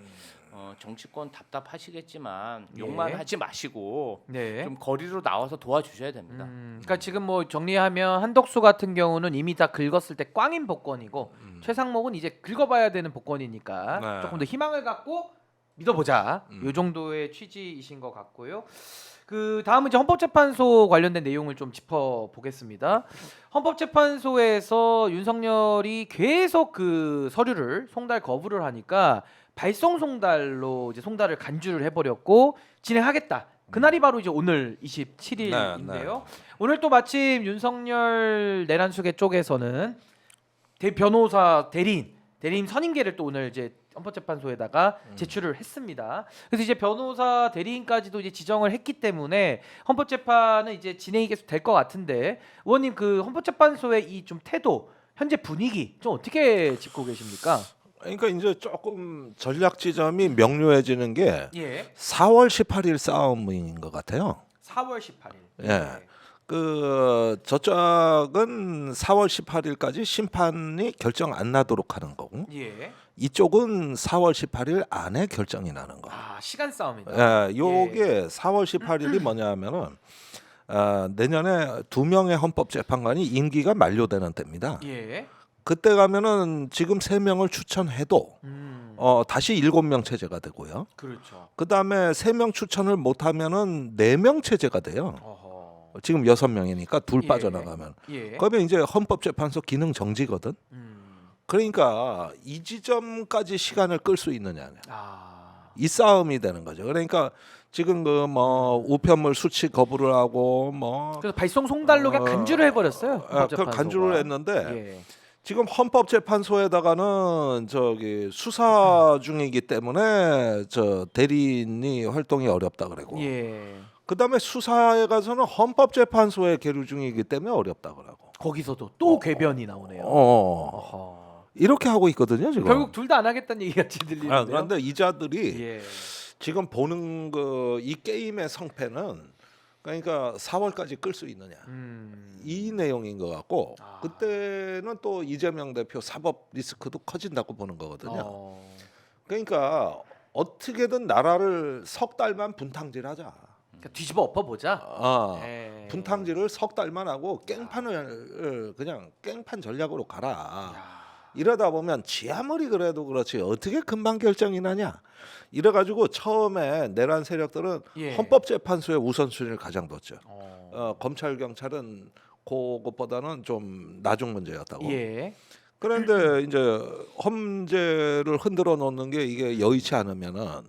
정치권 답답하시겠지만 예. 욕만 하지 마시고 네. 좀 거리로 나와서 도와주셔야 됩니다. 그러니까 지금 뭐 정리하면 한덕수 같은 경우는 이미 다 긁었을 때 꽝인 복권이고 최상목은 이제 긁어봐야 되는 복권이니까 네. 조금 더 희망을 갖고 믿어보자. 요 정도의 취지이신 것 같고요. 그 다음은 이제 헌법재판소 관련된 내용을 좀 짚어보겠습니다. 헌법재판소에서 윤석열이 계속 그 서류를 송달 거부를 하니까 발송 송달로 이제 송달을 간주를 해버렸고 진행하겠다. 그날이 바로 이제 오늘 27일인데요. 오늘 또 마침 윤석열 내란 수계 쪽에서는 변호사 대리인 선임계를 또 오늘 이제 헌법재판소에다가 제출을 했습니다. 그래서 이제 변호사 대리인까지도 이제 지정을 했기 때문에 헌법재판은 이제 진행이 계속 될 것 같은데 의원님 그 헌법재판소의 이 좀 태도 현재 분위기 좀 어떻게 짚고 계십니까? 그러니까 이제 조금 전략 지점이 명료해지는 게 예. 4월 18일 싸움인 것 같아요. 4월 18일. 예. 그 저쪽은 4월 18일까지 심판이 결정 안 나도록 하는 거고 예. 이쪽은 4월 18일 안에 결정이 나는 거. 아 시간 싸움이다. 예, 요게 4월 18일이 뭐냐면은 내년에 2명의 헌법재판관이 임기가 만료되는 때입니다. 예. 그때 가면은 지금 3명을 추천해도 다시 7명 체제가 되고요. 그렇죠. 그 다음에 3명 추천을 못하면은 4명 체제가 돼요. 어허. 지금 6명이니까 둘 예. 빠져나가면. 예. 그러면 이제 헌법재판소 기능 정지거든. 그러니까 이 지점까지 시간을 끌 수 있느냐. 아. 이 싸움이 되는 거죠. 그러니까 지금 그 뭐 우편물 수치 거부를 하고 뭐 그래서 발송 송달로 그냥 간주를 해버렸어요. 그걸 헌법재판소가. 간주를 했는데 예. 지금 헌법재판소에다가는 저기 수사 중이기 때문에 저 대리인이 활동이 어렵다 그러고 예. 그다음에 수사에 가서는 헌법재판소에 계류 중이기 때문에 어렵다 그러고 거기서도 또 궤변이 나오네요. 어허. 이렇게 하고 있거든요 지금. 결국 둘 다 안 하겠다는 얘기 같이 들리는데요. 그런데 이자들이 예. 지금 보는 그 이 게임의 성패는 그러니까 4월까지 끌 수 있느냐 이 내용인 것 같고 아. 그때는 또 이재명 대표 사법 리스크도 커진다고 보는 거거든요. 그러니까 어떻게든 나라를 석 달만 분탕질하자. 그러니까 뒤집어 엎어보자. 아. 예. 예. 분탕질을 석 달만 하고 깽판을 그냥 깽판 전략으로 가라. 이러다 보면 지 아무리 그래도 그렇지 어떻게 금방 결정이 나냐. 이래가지고 처음에 내란 세력들은 예. 헌법재판소의 우선순위를 가장 뒀죠. 어. 검찰 경찰은 그것보다는 좀 나중 문제였다고. 예. 그런데 이제 헌재를 흔들어 놓는 게 이게 여의치 않으면은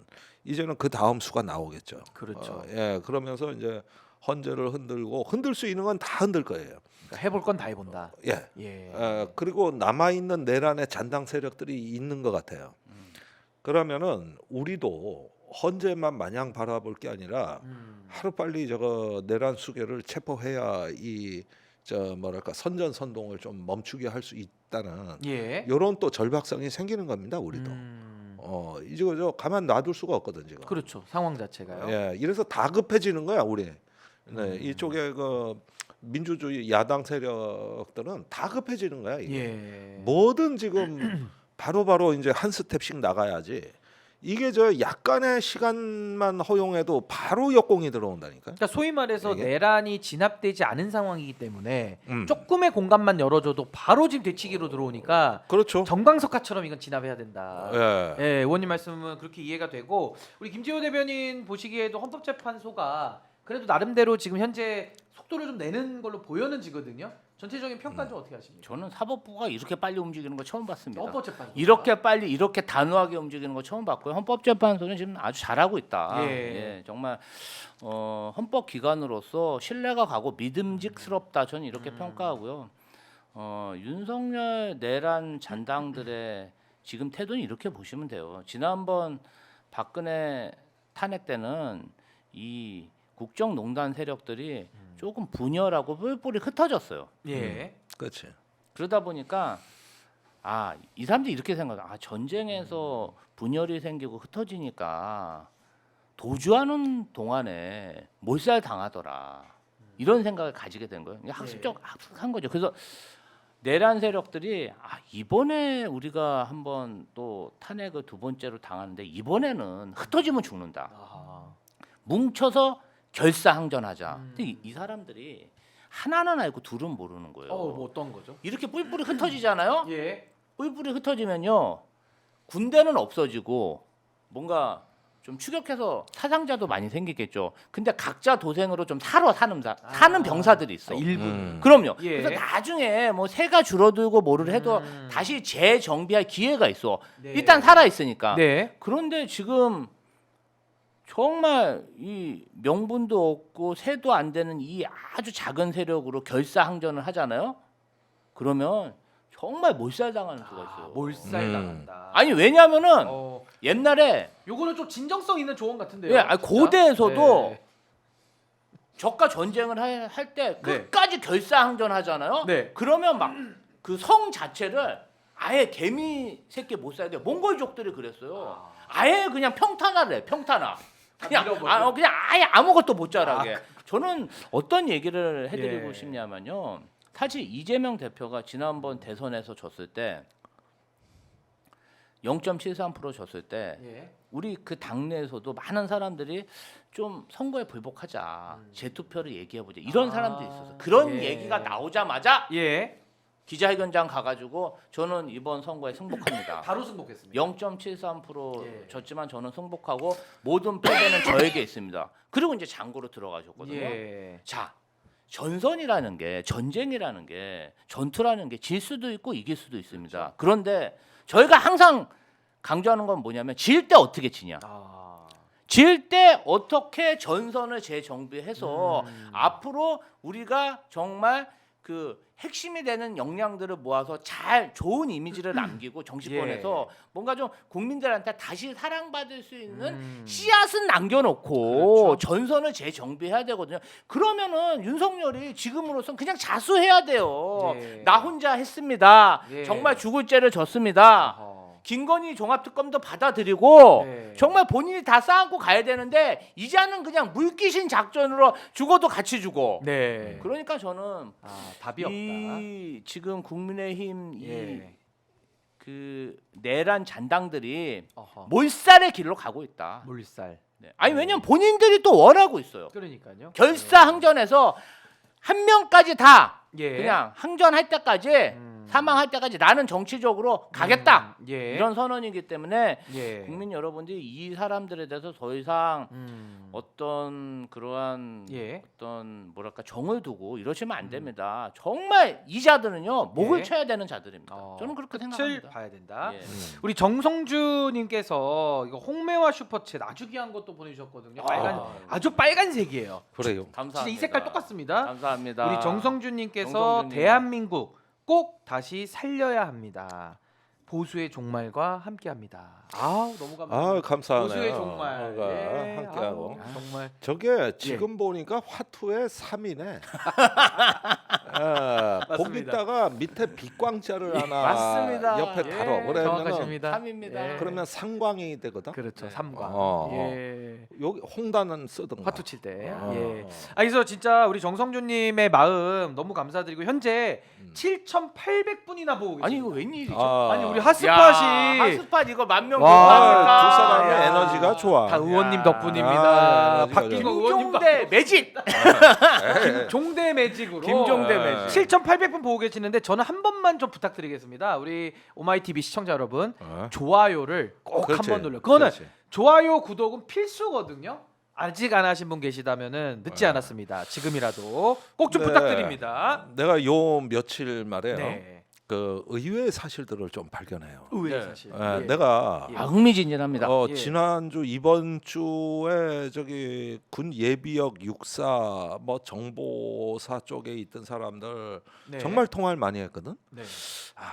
이제는 그 다음 수가 나오겠죠. 그렇죠. 예, 그러면서 이제 헌재를 흔들고 흔들 수 있는 건 다 흔들 거예요. 그러니까 해볼 건 다 해본다. 예. 예. 그리고 남아 있는 내란의 잔당 세력들이 있는 것 같아요. 그러면은 우리도 헌재만 마냥 바라볼 게 아니라 하루 빨리 저거 내란 수괴를 체포해야 이 저 뭐랄까 선전선동을 좀 멈추게 할 수 있다는 예. 이런 또 절박성이 생기는 겁니다. 우리도 이제 저 가만 놔둘 수가 없거든 지금. 그렇죠. 상황 자체가요. 예, 이래서 다급해지는 거야 우리. 네, 이쪽에 그 민주주의 야당 세력들은 다급해지는 거야 이게. 예. 뭐든 지금 바로바로 이제 한 스텝씩 나가야지. 이게 저 약간의 시간만 허용해도 바로 역공이 들어온다니까. 그러니까 소위 말해서 이게? 내란이 진압되지 않은 상황이기 때문에 음. 조금의 공간만 열어줘도 바로 지금 되치기로 들어오니까 그렇죠. 정광석화처럼 이건 진압해야 된다. 예. 예, 의원님 말씀은 그렇게 이해가 되고 우리 김지호 대변인 보시기에도 헌법재판소가 그래도 나름대로 지금 현재 속도를 좀 내는 걸로 보여는지거든요. 전체적인 평가는 좀 어떻게 하십니까? 저는 사법부가 이렇게 빨리 움직이는 거 처음 봤습니다. 헌법재판소 이렇게 빨리 이렇게 단호하게 움직이는 거 처음 봤고요. 헌법재판소는 지금 아주 잘하고 있다. 예. 정말 헌법 기관으로서 신뢰가 가고 믿음직스럽다. 저는 이렇게 평가하고요. 윤석열 내란 잔당들의 지금 태도는 이렇게 보시면 돼요. 지난번 박근혜 탄핵 때는 이 국정농단 세력들이 조금 분열하고 뿔뿔이 흩어졌어요. 예. 그렇지. 그러다 보니까 이 사람들이 이렇게 생각해요. 전쟁에서 분열이 생기고 흩어지니까 도주하는 동안에 몰살 당하더라. 이런 생각을 가지게 된 거예요. 학습한 거죠. 그래서 내란 세력들이 이번에 우리가 한번 또 탄핵을 두 번째로 당하는데 이번에는 흩어지면 죽는다. 아하. 뭉쳐서 결사항전하자. 근데 이 사람들이 하나는 알고 둘은 모르는 거예요. 뭐 어떤 거죠? 이렇게 뿔뿔이 흩어지잖아요. 예. 뿔뿔이 흩어지면요, 군대는 없어지고 뭔가 좀 추격해서 사상자도 많이 생기겠죠. 근데 각자 도생으로 좀 사는 병사들이 있어. 일부. 그럼요. 예. 그래서 나중에 뭐 새가 줄어들고 뭐를 해도 다시 재정비할 기회가 있어. 네. 일단 살아 있으니까. 네. 그런데 지금 정말 이 명분도 없고 새도 안 되는 이 아주 작은 세력으로 결사항전을 하잖아요. 그러면 정말 몰살당하는 수가 있어요. 몰살 당한다. 아니 왜냐면은 옛날에 요거는 좀 진정성 있는 조언 같은데요. 진짜? 고대에서도 네. 적과 전쟁을 할 때 네. 끝까지 결사항전하잖아요. 네. 그러면 막 그 성 자체를 아예 개미 새끼 못 살게 몽골족들이 그랬어요. 아예 그냥 평탄화래. 평탄화. 그냥 밀어버려. 그냥 아예 아무것도 못 자라게. 저는 어떤 얘기를 해드리고 예. 싶냐면요. 사실 이재명 대표가 지난번 대선에서 졌을 때 0.73% 졌을 때 예. 우리 그 당내에서도 많은 사람들이 좀 선거에 불복하자, 재투표를 얘기해보자 이런 사람들이 있어서 그런 예. 얘기가 나오자마자 예. 기자회견장 가가지고 저는 이번 선거에 승복합니다. 바로 승복했습니다. 0.73% 예. 졌지만 저는 승복하고 모든 패배는 저에게 있습니다. 그리고 이제 장고로 들어가셨거든요. 예. 자, 전선이라는 게 전쟁이라는 게 전투라는 게 질 수도 있고 이길 수도 있습니다. 그렇죠. 그런데 저희가 항상 강조하는 건 뭐냐면 질 때 어떻게 지냐. 질 때 어떻게 전선을 재정비해서 앞으로 우리가 정말 그 핵심이 되는 역량들을 모아서 잘 좋은 이미지를 남기고 정치권에서 뭔가 좀 국민들한테 다시 사랑받을 수 있는 씨앗은 남겨놓고 그렇죠. 전선을 재정비해야 되거든요. 그러면은 윤석열이 지금으로선 그냥 자수해야 돼요. 예. 나 혼자 했습니다. 예. 정말 죽을 죄를 졌습니다. 아하. 김건희 종합특검도 받아들이고 네. 정말 본인이 다 쌓고 가야 되는데 이제는 그냥 물귀신 작전으로 죽어도 같이 죽어. 네. 그러니까 저는 답이 없다. 이 지금 국민의힘 예. 그 내란 잔당들이 어허. 몰살의 길로 가고 있다. 몰살. 네. 아니 왜냐면 본인들이 또 원하고 있어요. 그러니까요. 결사항전에서 한 명까지 다 예. 그냥 항전할 때까지 사망할 때까지 나는 정치적으로 가겠다. 예. 이런 선언이기 때문에 예. 국민 여러분들이 이 사람들에 대해서 더 이상 어떤 그러한 예. 어떤 뭐랄까 정을 두고 이러시면 안 됩니다. 정말 이 자들은요 목을 예. 쳐야 되는 자들입니다. 저는 그렇게 끝을 생각합니다. 봐야 된다. 예. 우리 정성주님께서 이거 홍매화 슈퍼챗 아주 귀한 것도 보내주셨거든요. 빨간 아주 빨간색이에요. 그래요. 감사합니다. 진짜 이 색깔 똑같습니다. 감사합니다. 우리 정성주님께서 정성주님. 대한민국 꼭 다시 살려야 합니다. 보수의 종말과 함께합니다. 아우 너무 감사합니다. 아 감사하네요. 보수의 종말 예. 함께하고. 아우, 정말 저게 지금 보니까 화투의 3이네. 맞습니다. 거기다가 밑에 빛광자를 하나 맞습니다. 옆에 예, 달어. 그러면 정확하십니다. 3입니다. 예. 그러면 상광이 되거든. 그렇죠. 네. 삼광. 예. 여기 홍단은 쓰던가. 화투 칠 때. 어. 예. 그래서 진짜 우리 정성주님의 마음 너무 감사드리고 현재 7,800분이나 보고 계십니다. 아니 이거 웬일이죠? 아니 우리 야, 핫스팟이 핫스팟 이거 만명 와, 두 사람의 야. 에너지가 좋아. 다 의원님 야. 덕분입니다. 아, 박기고 의원님도 김종대 매직. 종대 매직으로 김종대 아. 매직. 7,800분 보고 계시는데 저는 한 번만 좀 부탁드리겠습니다. 우리 오마이TV 시청자 여러분 어. 좋아요를 꼭 그렇지. 한번 눌러. 그거는 그렇지. 좋아요 구독은 필수거든요. 아직 안 하신 분 계시다면은 늦지 네. 않았습니다. 지금이라도 꼭 좀 네. 부탁드립니다. 내가 요 며칠 말에요. 네. 그 의외의 사실들을 좀 발견해요. 의외 네. 사실. 예, 예. 내가 예. 아 흥미진진합니다. 예. 지난주 이번 주에 저기 군 예비역 육사 뭐 정보사 쪽에 있던 사람들 네. 정말 통화를 많이 했거든. 네.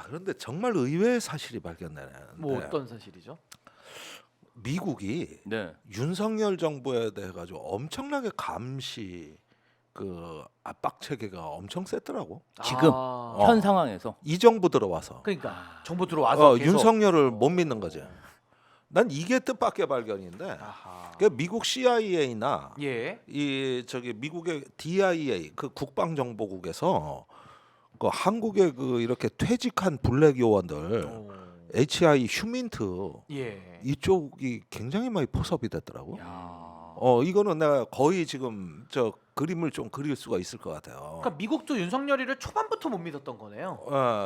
그런데 정말 의외의 사실이 발견되네. 뭐 어떤 사실이죠? 미국이 네. 윤석열 정부에 대해 가지고 엄청나게 감시 그 압박 체계가 엄청 셌더라고. 지금 아, 현 상황에서 이 정부 들어와서 그러니까 정보 들어와서 계속 윤석열을 못 믿는 거지. 난 이게 뜻밖의 발견인데. 아하. 그 미국 CIA나 예. 이 저기 미국의 DIA 그 국방정보국에서 그 한국의 그 이렇게 퇴직한 블랙 요원들 오. HI 휴민트 예. 이쪽이 굉장히 많이 포섭이 됐더라고. 야. 이거는 내가 거의 지금 저 그림을 좀 그릴 수가 있을 것 같아요. 그러니까 미국도 윤석열이를 초반부터 못 믿었던 거네요.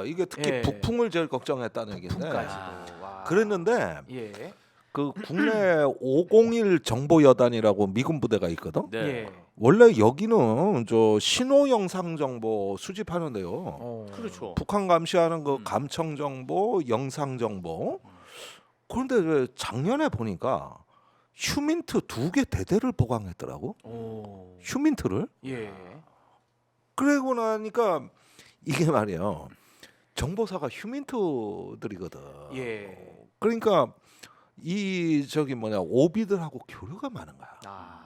이게 특히 예. 북풍을 제일 걱정했다는 얘기인데. 북까지도. 와. 그랬는데 예. 그 국내 501 정보여단이라고 미군 부대가 있거든. 네. 예. 원래 여기는 저 신호 영상 정보 수집하는데요. 그렇죠. 북한 감시하는 그 감청 정보, 영상 정보. 그런데 왜 작년에 보니까 휴민트 2개 대대를 보강했더라고. 오. 휴민트를. 예. 그러고 나니까 이게 말이에요. 정보사가 휴민트들이거든. 예. 그러니까 이 저기 뭐냐 오비들하고 교류가 많은 거야. 아.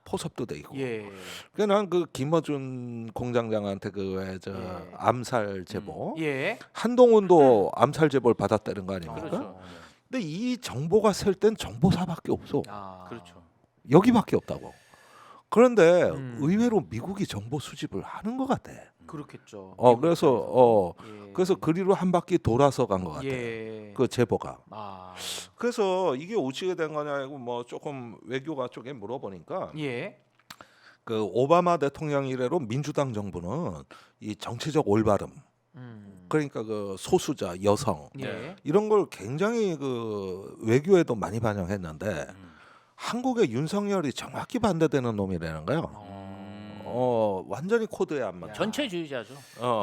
포섭도 돼 있고. 예. 그러니까 난 그 김어준 공장장한테 그 왜 저 예. 암살 제보 예. 한동훈도 암살 제보를 받았다는 거 아닙니까? 그렇죠. 근데 이 정보가 셀 땐 정보사밖에 없어. 아. 그렇죠. 여기밖에 없다고. 그런데 음. 의외로 미국이 정보 수집을 하는 것 같아. 그렇겠죠. 그래서 그리로 한 바퀴 돌아서 간 것 같아. 예. 그 제보가. 아. 그래서 이게 어찌게 된 거냐고 뭐 조금 외교가 쪽에 물어보니까 예. 그 오바마 대통령 이래로 민주당 정부는 이 정치적 올바름 그러니까 그 소수자 여성 예. 이런 걸 굉장히 그 외교에도 많이 반영했는데 한국의 윤석열이 정확히 반대되는 놈이라는 거예요. 완전히 코드에 안 맞아. 전체주의자죠.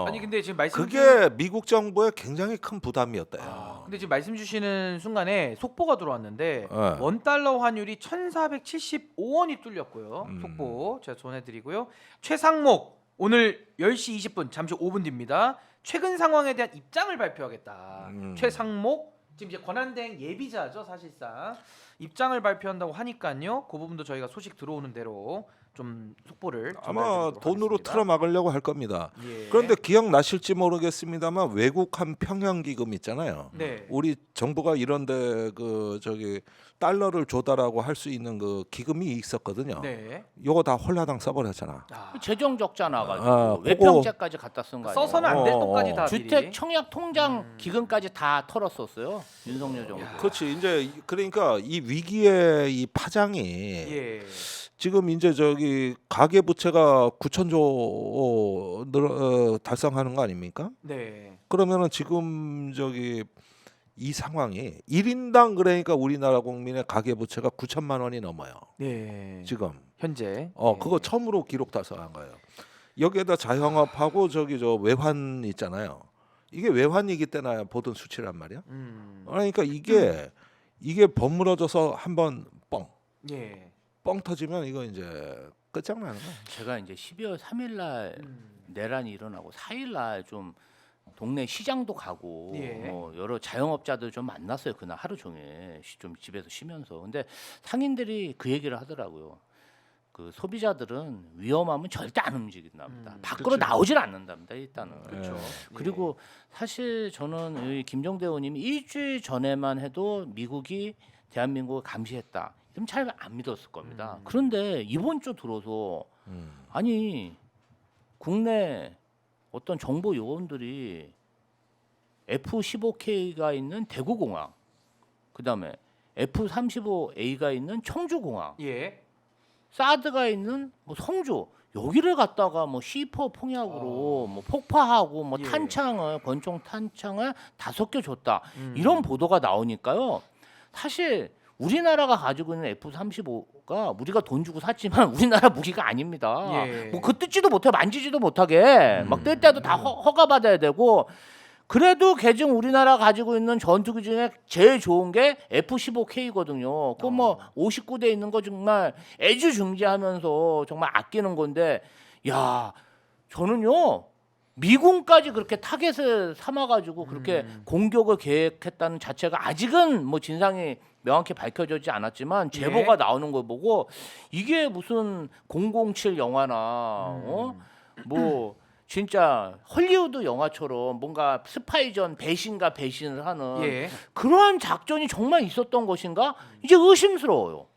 아니 근데 지금 말씀 그게 미국 정부에 굉장히 큰 부담이었대요. 근데 지금 말씀 주시는 순간에 속보가 들어왔는데 네. 원달러 환율이 1,475원이 뚫렸고요. 속보 제가 전해드리고요. 최상목 오늘 10시 20분 잠시 5분 뒤입니다. 최근 상황에 대한 입장을 발표하겠다. 최상목 지금 이제 권한대행 예비자죠 사실상 입장을 발표한다고 하니까요. 그 부분도 저희가 소식 들어오는 대로 좀 속보를 아마 전달해드리도록 돈으로 하겠습니다. 틀어막으려고 할 겁니다. 예. 그런데 기억나실지 모르겠습니다만 외국한 평형기금 있잖아요. 네. 우리 정부가 이런데 그 저기 달러를 조달하고 할 수 있는 그 기금이 있었거든요. 네. 요거 다 홀라당 써버렸잖아. 아, 재정 적자 나가지고 그거- 외평채까지 갖다 쓴 거 아니에요? 써서는 안 될 것까지 다 미리. 주택 청약 통장 기금까지 다 털었었어요. 윤석열 정부. 그렇지. 이제 그러니까 이 위기의 이 파장이 예. 지금 이제 저기 가계 부채가 9천조 달성하는 거 아닙니까? 네. 그러면은 지금 저기 이 상황이 1인당 그러니까 우리나라 국민의 가계 부채가 9천만 원이 넘어요. 네. 지금. 현재. 그거 처음으로 기록 달성한 거예요. 여기에다 자영업하고 저기 저 외환 있잖아요. 이게 외환위기 때나 보던 수치란 말이야. 그러니까 이게 버무러져서 한번 예. 뻥 터지면 이거 이제 끝장나는 거야. 제가 이제 12월 3일 날 내란이 일어나고 4일 날 좀 동네 시장도 가고 예. 뭐 여러 자영업자들 좀 만났어요. 그날 하루 종일 좀 집에서 쉬면서. 근데 상인들이 그 얘기를 하더라고요. 그 소비자들은 위험하면 절대 안 움직인답니다. 밖으로 그치. 나오질 않는답니다. 일단은. 그렇죠. 그리고 사실 저는 이 김정대 의원님이 일주일 전에만 해도 미국이 대한민국을 감시했다. 그럼 잘 안 믿었을 겁니다. 그런데 이번 주 들어서 아니 국내 어떤 정보 요원들이 F-15K가 있는 대구공항, 그다음에 F-35A가 있는 청주공항, 예. 사드가 있는 뭐 성주 여기를 갖다가 뭐 C4 폭약으로 뭐 폭파하고 뭐 예. 탄창을 권총 탄창을 5개 줬다 이런 보도가 나오니까요. 사실 우리나라가 가지고 있는 F-35가 우리가 돈 주고 샀지만 우리나라 무기가 아닙니다. 예. 뭐 그 뜯지도 못해 만지지도 못하게 막 뜰 때도 다 허가 받아야 되고. 그래도 개중 우리나라 가지고 있는 전투기 중에 제일 좋은 게 F-15K거든요. 그 뭐 59대 있는 거 정말 애지중지하면서 정말 아끼는 건데, 야 저는요 미군까지 그렇게 타겟을 삼아가지고 그렇게 공격을 계획했다는 자체가 아직은 뭐 진상이 명확히 밝혀지지 않았지만 제보가 나오는 걸 보고 이게 무슨 007 영화나 뭐. 진짜 헐리우드 영화처럼 뭔가 스파이전 배신과 배신을 하는 예. 그러한 작전이 정말 있었던 것인가? 이제 의심스러워요.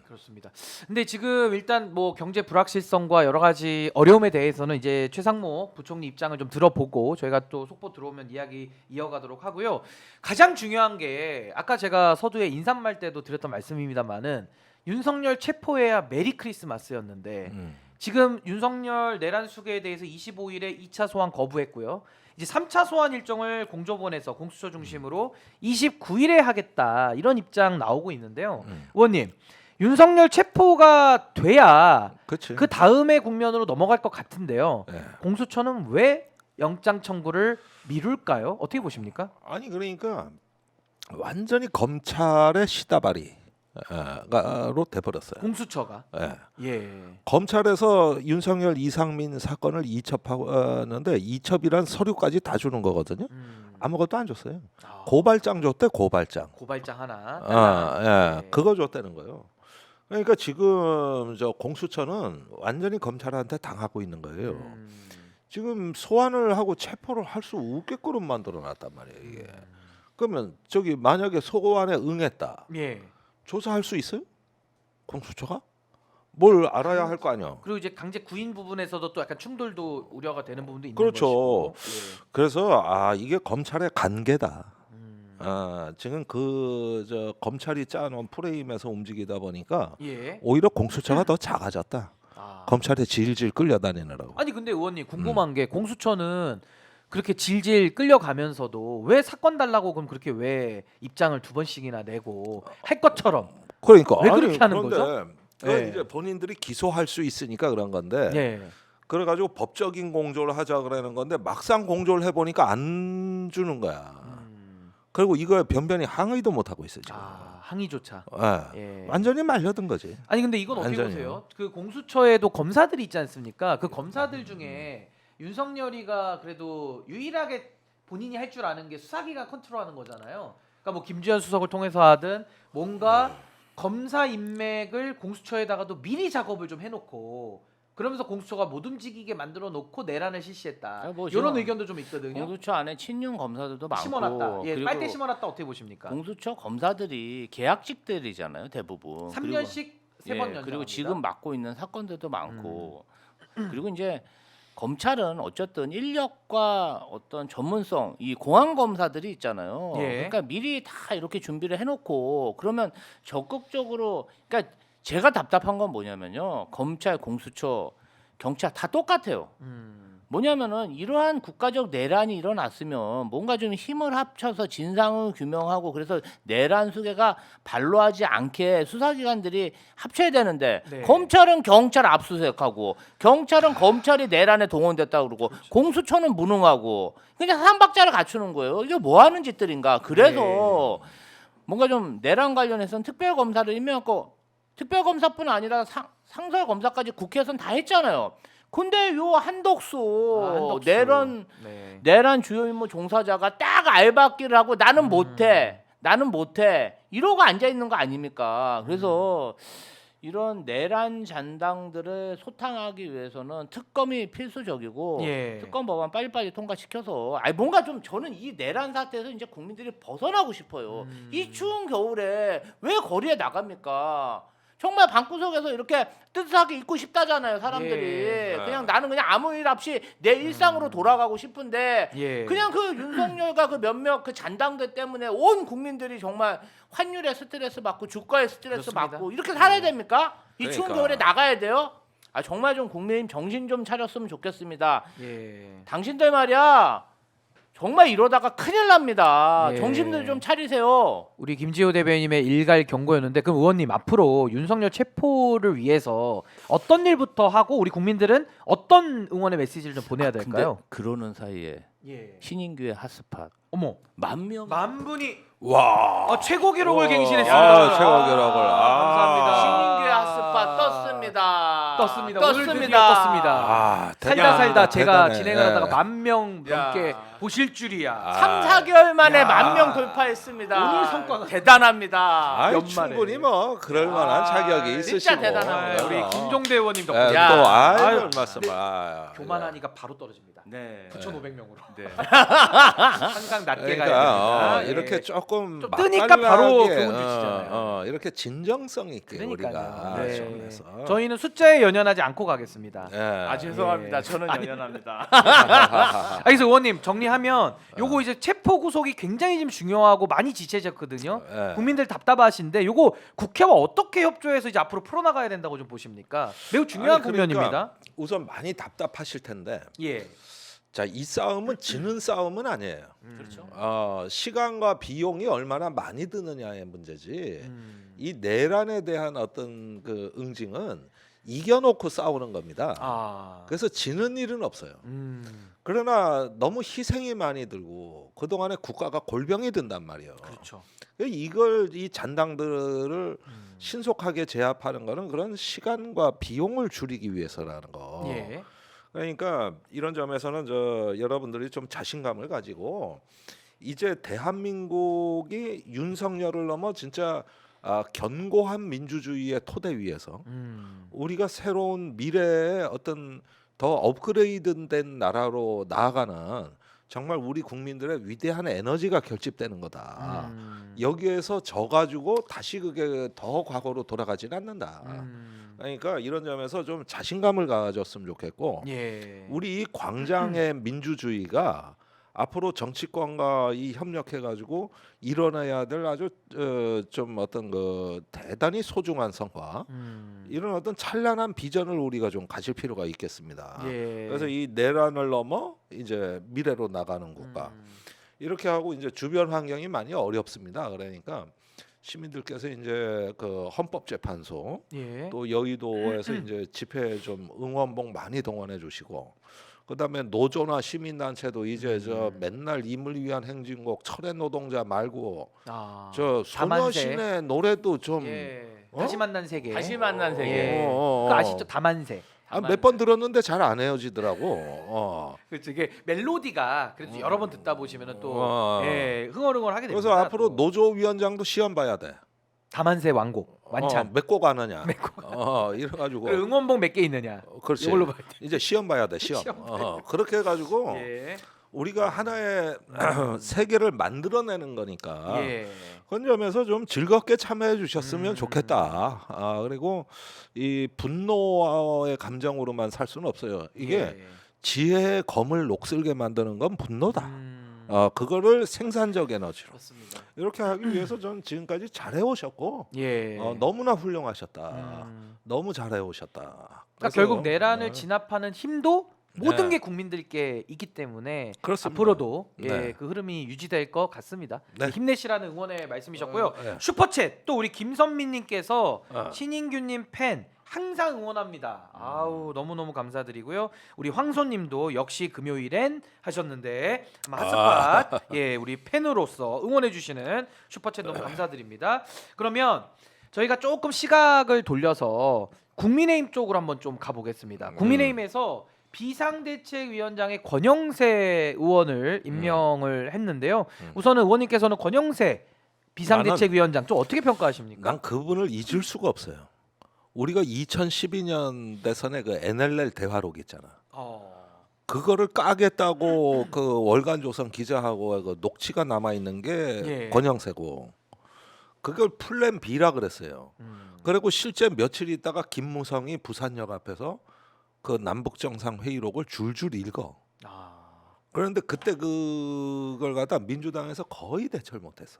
그렇습니다. 근데 지금 일단 뭐 경제 불확실성과 여러 가지 어려움에 대해서는 이제 최상목 부총리 입장을 좀 들어보고 저희가 또 속보 들어오면 이야기 이어가도록 하고요. 가장 중요한 게 아까 제가 서두에 인사말 때도 드렸던 말씀입니다만은 윤석열 체포해야 메리 크리스마스였는데 지금 윤석열 내란 수계에 대해서 25일에 2차 소환 거부했고요. 이제 3차 소환 일정을 공조본에서 공수처 중심으로 29일에 하겠다 이런 입장 나오고 있는데요. 의원님, 윤석열 체포가 돼야 그렇지. 그 다음의 국면으로 넘어갈 것 같은데요. 네. 공수처는 왜 영장 청구를 미룰까요? 어떻게 보십니까? 아니 그러니까 완전히 검찰의 시다바리로 돼버렸어요. 공수처가. 예. 예. 검찰에서 윤석열 이상민 사건을 이첩하는데 이첩이란 서류까지 다 주는 거거든요. 아무것도 안 줬어요. 고발장 줬대 고발장. 고발장 하나. 예. 네. 그거 줬다는 거예요. 그러니까 지금 저 공수처는 완전히 검찰한테 당하고 있는 거예요. 지금 소환을 하고 체포를 할 수 없게끔 만들어놨단 말이에요. 이게. 그러면 저기 만약에 소환에 응했다. 예. 조사할 수 있어요? 공수처가? 뭘 알아야 할 거 아니야. 그리고 이제 강제 구인 부분에서도 또 약간 충돌도 우려가 되는 부분도 있는 그렇죠. 것이고. 그래서 이게 검찰의 관계다. 지금 그 저 검찰이 짜놓은 프레임에서 움직이다 보니까 예. 오히려 공수처가 더 작아졌다. 검찰에 질질 끌려다니느라고. 아니 근데 의원님 궁금한 게 공수처는 그렇게 질질 끌려가면서도 왜 사건 달라고 그럼 그렇게 왜 입장을 2번씩이나 내고 할 것처럼 그러니까 왜 그렇게 하는 그런데 거죠? 그건 예. 이제 본인들이 기소할 수 있으니까 그런 건데. 예. 그래가지고 법적인 공조를 하자 그러는 건데 막상 공조를 해보니까 안 주는 거야. 그리고 이거에 변변히 항의도 못 하고 있어 지금. 항의조차. 예. 예. 완전히 말려든 거지. 아니 근데 이건 어떻게 완전히요. 보세요? 그 공수처에도 검사들이 있지 않습니까? 그 검사들 중에 윤석열이가 그래도 유일하게 본인이 할 줄 아는 게 수사기관 컨트롤하는 거잖아요. 그러니까 뭐 김지현 수석을 통해서 하든 뭔가 검사 인맥을 공수처에다가도 미리 작업을 좀 해놓고 그러면서 공수처가 못 움직이게 만들어 놓고 내란을 실시했다. 뭐 이런 지금 의견도 좀 있거든요. 공수처 안에 친윤 검사들도 많고 심어놨다. 예, 그리고 빨대 심어놨다 어떻게 보십니까? 공수처 검사들이 계약직들이잖아요 대부분. 3년씩 3번 연장. 그리고 지금 맡고 있는 사건들도 많고 그리고 이제 검찰은 어쨌든 인력과 어떤 전문성 이 공안 검사들이 있잖아요. 예. 그러니까 미리 다 이렇게 준비를 해놓고 그러면 적극적으로 그러니까 제가 답답한 건 뭐냐면요. 검찰, 공수처, 경찰 다 똑같아요. 뭐냐면은 이러한 국가적 내란이 일어났으면 뭔가 좀 힘을 합쳐서 진상을 규명하고 그래서 내란 수괴가 발로하지 않게 수사기관들이 합쳐야 되는데 네. 검찰은 경찰 압수수색하고 경찰은 검찰이 내란에 동원됐다 그러고 공수처는 무능하고 그냥 삼박자를 갖추는 거예요. 이게 뭐 하는 짓들인가. 그래서 뭔가 좀 내란 관련해서는 특별검사를 임명하고 특별검사뿐 아니라 상설검사까지 국회에서는 다 했잖아요. 근데 요 한덕수, 내란 주요 임무 종사자가 딱 알바끼를 하고 나는 못해 이러고 앉아 있는 거 아닙니까? 그래서 이런 내란 잔당들을 소탕하기 위해서는 특검이 필수적이고 특검 법안 빨리빨리 통과시켜서 뭔가 좀 저는 이 내란 사태에서 이제 국민들이 벗어나고 싶어요. 이 추운 겨울에 왜 거리에 나갑니까? 정말 방구석에서 이렇게 뜨뜻하게 있고 싶다잖아요, 사람들이. 그냥 나는 그냥 아무 일 없이 내 일상으로 돌아가고 싶은데 그냥 그 윤석열과 그 몇몇 그 잔당들 때문에 온 국민들이 정말 환율에 스트레스 받고 주가에 스트레스 그렇습니다. 받고 이렇게 살아야 됩니까? 이 그러니까. 추운 겨울에 나가야 돼요? 정말 좀 국민님 정신 좀 차렸으면 좋겠습니다. 당신들 말이야. 정말 이러다가 큰일 납니다. 정신들 좀 차리세요. 우리 김지호 대변인의 일갈 경고였는데 그럼 의원님 앞으로 윤석열 체포를 위해서 어떤 일부터 하고 우리 국민들은 어떤 응원의 메시지를 좀 보내야 될까요? 근데 그러는 사이에 신인규의 핫스팟 어머, 10,000명 만 분이 와. 최고 기록을 갱신했습니다. 아, 최고 기록을. 감사합니다. 신인규의 핫스팟 떴습니다. 떴습니다. 오늘 드디어 떴습니다. 아, 살다 제가 대단해. 진행을 하다가 예. 10,000명 넘게 야. 보실 줄이야. 3-4개월 만에 야. 10,000명 돌파했습니다. 오늘 성과가 대단합니다. 아이, 연말에. 충분히 뭐 그럴 만한 자격이 있으시고. 진짜 대단합니다. 우리 김종대 의원님 예, 덕분에 야. 또 아유, 아유 말씀. 네. 아, 교만하니까 바로 떨어집니다. 네. 9,500명으로. 네. 항상 낮게 가야 그러니까 됩니다. 이렇게 조금 좀 뜨니까 바로 맛깔나게, 교훈 주시잖아요. 이렇게 진정성 있게 그러니까요. 우리가 네. 좀 해서. 저희는 숫자에 연연하지 않고 가겠습니다. 예. 죄송합니다. 예. 저는 연연합니다. 그래서 의원님 정리하면 요거 이제 체포 구속이 굉장히 좀 중요하고 많이 지체졌거든요. 예. 국민들 답답하신데 요거 국회와 어떻게 협조해서 이제 앞으로 풀어나가야 된다고 좀 보십니까? 매우 중요한 아니, 그러니까 국면입니다. 우선 많이 답답하실 텐데. 예. 자, 이 싸움은 지는 싸움은 아니에요. 그렇죠. 시간과 비용이 얼마나 많이 드느냐의 문제지. 음. 이 내란에 대한 어떤 그 응징은 이겨놓고 싸우는 겁니다. 그래서 지는 일은 없어요. 그러나 너무 희생이 많이 들고 그동안에 국가가 골병이 든단 말이에요. 그렇죠. 이걸 이 잔당들을 신속하게 제압하는 거는 그런 시간과 비용을 줄이기 위해서라는 거. 예. 그러니까 이런 점에서는 여러분들이 좀 자신감을 가지고 이제 대한민국이 윤석열을 넘어 진짜 견고한 민주주의의 토대 위에서 우리가 새로운 미래의 어떤 더 업그레이드된 나라로 나아가는 정말 우리 국민들의 위대한 에너지가 결집되는 거다. 여기에서 져가지고 다시 그게 더 과거로 돌아가지는 않는다. 그러니까 이런 점에서 좀 자신감을 가졌으면 좋겠고 예. 우리 이 광장의 민주주의가 앞으로 정치권과 이 협력해가지고 일어나야 될 아주 좀 어떤 그 대단히 소중한 성과 이런 어떤 찬란한 비전을 우리가 좀 가질 필요가 있겠습니다. 예. 그래서 이 내란을 넘어 이제 미래로 나가는 국가 이렇게 하고 이제 주변 환경이 많이 어렵습니다. 그러니까 시민들께서 이제 그 헌법재판소 예. 또 여의도에서 이제 집회 좀 응원봉 많이 동원해 주시고 그다음에 노조나 시민단체도 이제 저 맨날 임을 위한 행진곡 철의 노동자 말고 저 다만세. 소녀시대 노래도 좀 예. 어? 다시 만난 세계. 다시 만난 세계. 예. 그거 아시죠? 다만세. 몇 번 들었는데 잘 안 헤어지더라고. 그렇죠. 이게 멜로디가 그래도 여러 번 듣다 보시면은 또 어. 예, 흥얼흥얼하게 됩니다. 그래서 앞으로 또. 노조위원장도 시험 봐야 돼. 다만세 완곡 완찬. 몇 곡 아느냐. 이래가지고 그리고 응원봉 몇 개 있느냐. 그렇지. 이걸로 봐야 돼. 이제 시험 봐야 돼. 시험. 그렇게 해가지고 예. 우리가 하나의 세계를 만들어내는 거니까 예. 그런 점에서 좀 즐겁게 참여해 주셨으면 좋겠다. 그리고 이 분노의 감정으로만 살 수는 없어요. 이게 예. 지혜의 검을 녹슬게 만드는 건 분노다. 그거를 생산적 에너지로 그렇습니다. 이렇게 하기 위해서 저는 지금까지 잘해 오셨고 예. 너무나 훌륭하셨다. 음. 너무 잘해 오셨다. 그러니까 결국 내란을 네. 진압하는 힘도 모든 네. 게 국민들께 있기 때문에 그렇습니다. 앞으로도 네. 그 흐름이 유지될 것 같습니다. 네. 힘내시라는 응원의 말씀이셨고요. 네. 슈퍼챗 또 우리 김선민님께서 어. 신인규님 팬 항상 응원합니다. 아우 너무너무 감사드리고요. 우리 황소님도 역시 금요일엔 하셨는데 핫스팟 예 우리 팬으로서 응원해주시는 슈퍼챗 너무 감사드립니다. 그러면 저희가 조금 시각을 돌려서 국민의힘 쪽으로 한번 좀 가보겠습니다. 국민의힘에서 비상대책위원장의 권영세 의원을 임명을 했는데요. 우선은 의원님께서는 권영세 비상대책위원장 좀 어떻게 평가하십니까? 난 그분을 잊을 수가 없어요. 우리가 2012년 대선에 그 NLL 대화록 있잖아. 그거를 까겠다고 그 월간조선 기자하고 그 녹취가 남아 있는 게 예. 권영세고 그걸 플랜 B라 그랬어요. 그리고 실제 며칠 있다가 김무성이 부산역 앞에서 그 남북 정상 회의록을 줄줄 읽어. 그런데 그때 그걸 갖다 민주당에서 거의 대처를 못했어.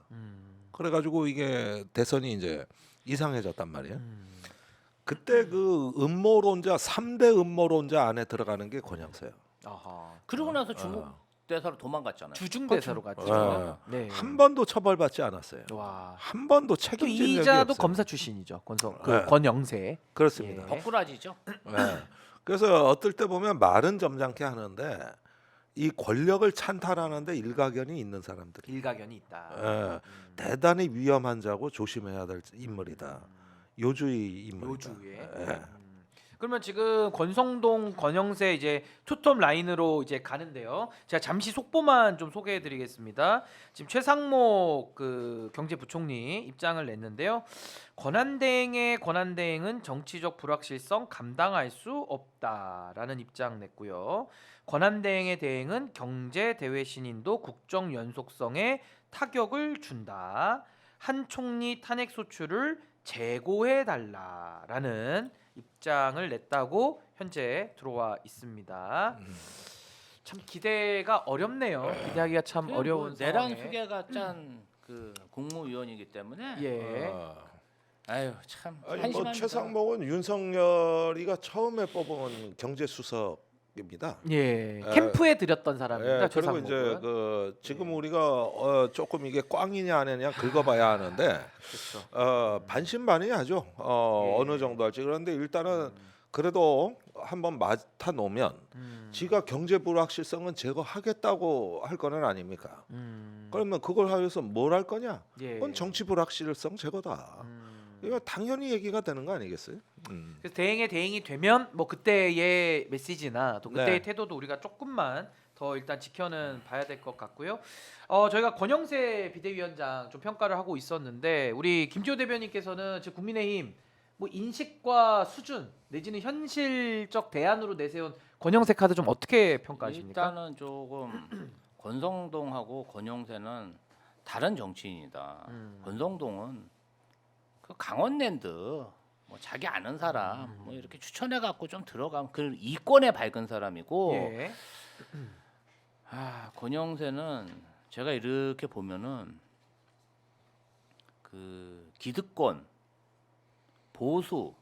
그래가지고 이게 대선이 이제 이상해졌단 말이야. 그때 그 음모론자 3대 음모론자 안에 들어가는 게 권영세예요. 그러고 나서 중국 대사로 도망갔잖아요. 주중대사로 어. 갔죠. 네. 한 번도 처벌받지 않았어요. 와. 한 번도 또 책임진 적이 이자도 없어요. 검사 출신이죠. 네. 권영세. 그렇습니다. 예. 덕꾸라지죠. 네. 그래서 어떨 때 보면 말은 점잖게 하는데 이 권력을 찬탈하는데 일가견이 있는 사람들이 일가견이 있다. 예, 대단히 위험한 자고 조심해야 될 인물이다. 요주의 인물이다. 요주에. 예. 그러면 지금 권성동, 권영세 이제 투톱 라인으로 이제 가는데요. 제가 잠시 속보만 좀 소개해드리겠습니다. 지금 최상목 그 경제부총리 입장을 냈는데요. 권한대행의 권한대행은 정치적 불확실성 감당할 수 없다라는 입장 냈고요. 권한대행의 대행은 경제 대외 신인도 국정 연속성에 타격을 준다. 한 총리 탄핵 소추를 재고해 달라라는 입장을 냈다고 현재 들어와 있습니다. 참 기대가 어렵네요. 기대하기가 참 어려운 내란 상황에. 수계가 짠 그 국무위원이기 때문에 예. 아유 참 아니 뭐 한심합니다. 최상목은 윤석열이가 처음에 뽑은 경제수석입니다. 예. 예. 캠프에 들였던 사람입니다. 그리고 최상목은. 이제 그 지금 우리가 조금 이게 꽝이냐 아니냐 긁어봐야 하는데 그렇죠. 반신반의하죠. 예. 어느 정도 할지. 그런데 일단은 그래도 한번 맡아 놓으면 지가 경제 불확실성은 제거하겠다고 할 거는 아닙니까? 그러면 그걸 하여서 뭘 할 거냐? 예. 그건 정치 불확실성 제거다. 이거 당연히 얘기가 되는 거 아니겠어요? 그래서 대행의 대행이 되면 뭐 그때의 메시지나 또 그때의 네. 태도도 우리가 조금만 더 일단 지켜는 봐야 될 것 같고요. 저희가 권영세 비대위원장 좀 평가를 하고 있었는데 우리 김지호 대변인께서는 지금 국민의힘 뭐 인식과 수준 내지는 현실적 대안으로 내세운 권영세 카드 좀 어떻게 평가하십니까? 일단은 조금 권성동하고 권영세는 다른 정치인이다. 권성동은 그 강원랜드 뭐 자기 아는 사람 뭐 이렇게 추천해 갖고 좀 들어가면 그 이권에 밝은 사람이고 예. 권영세는 제가 이렇게 보면은 그 기득권 보수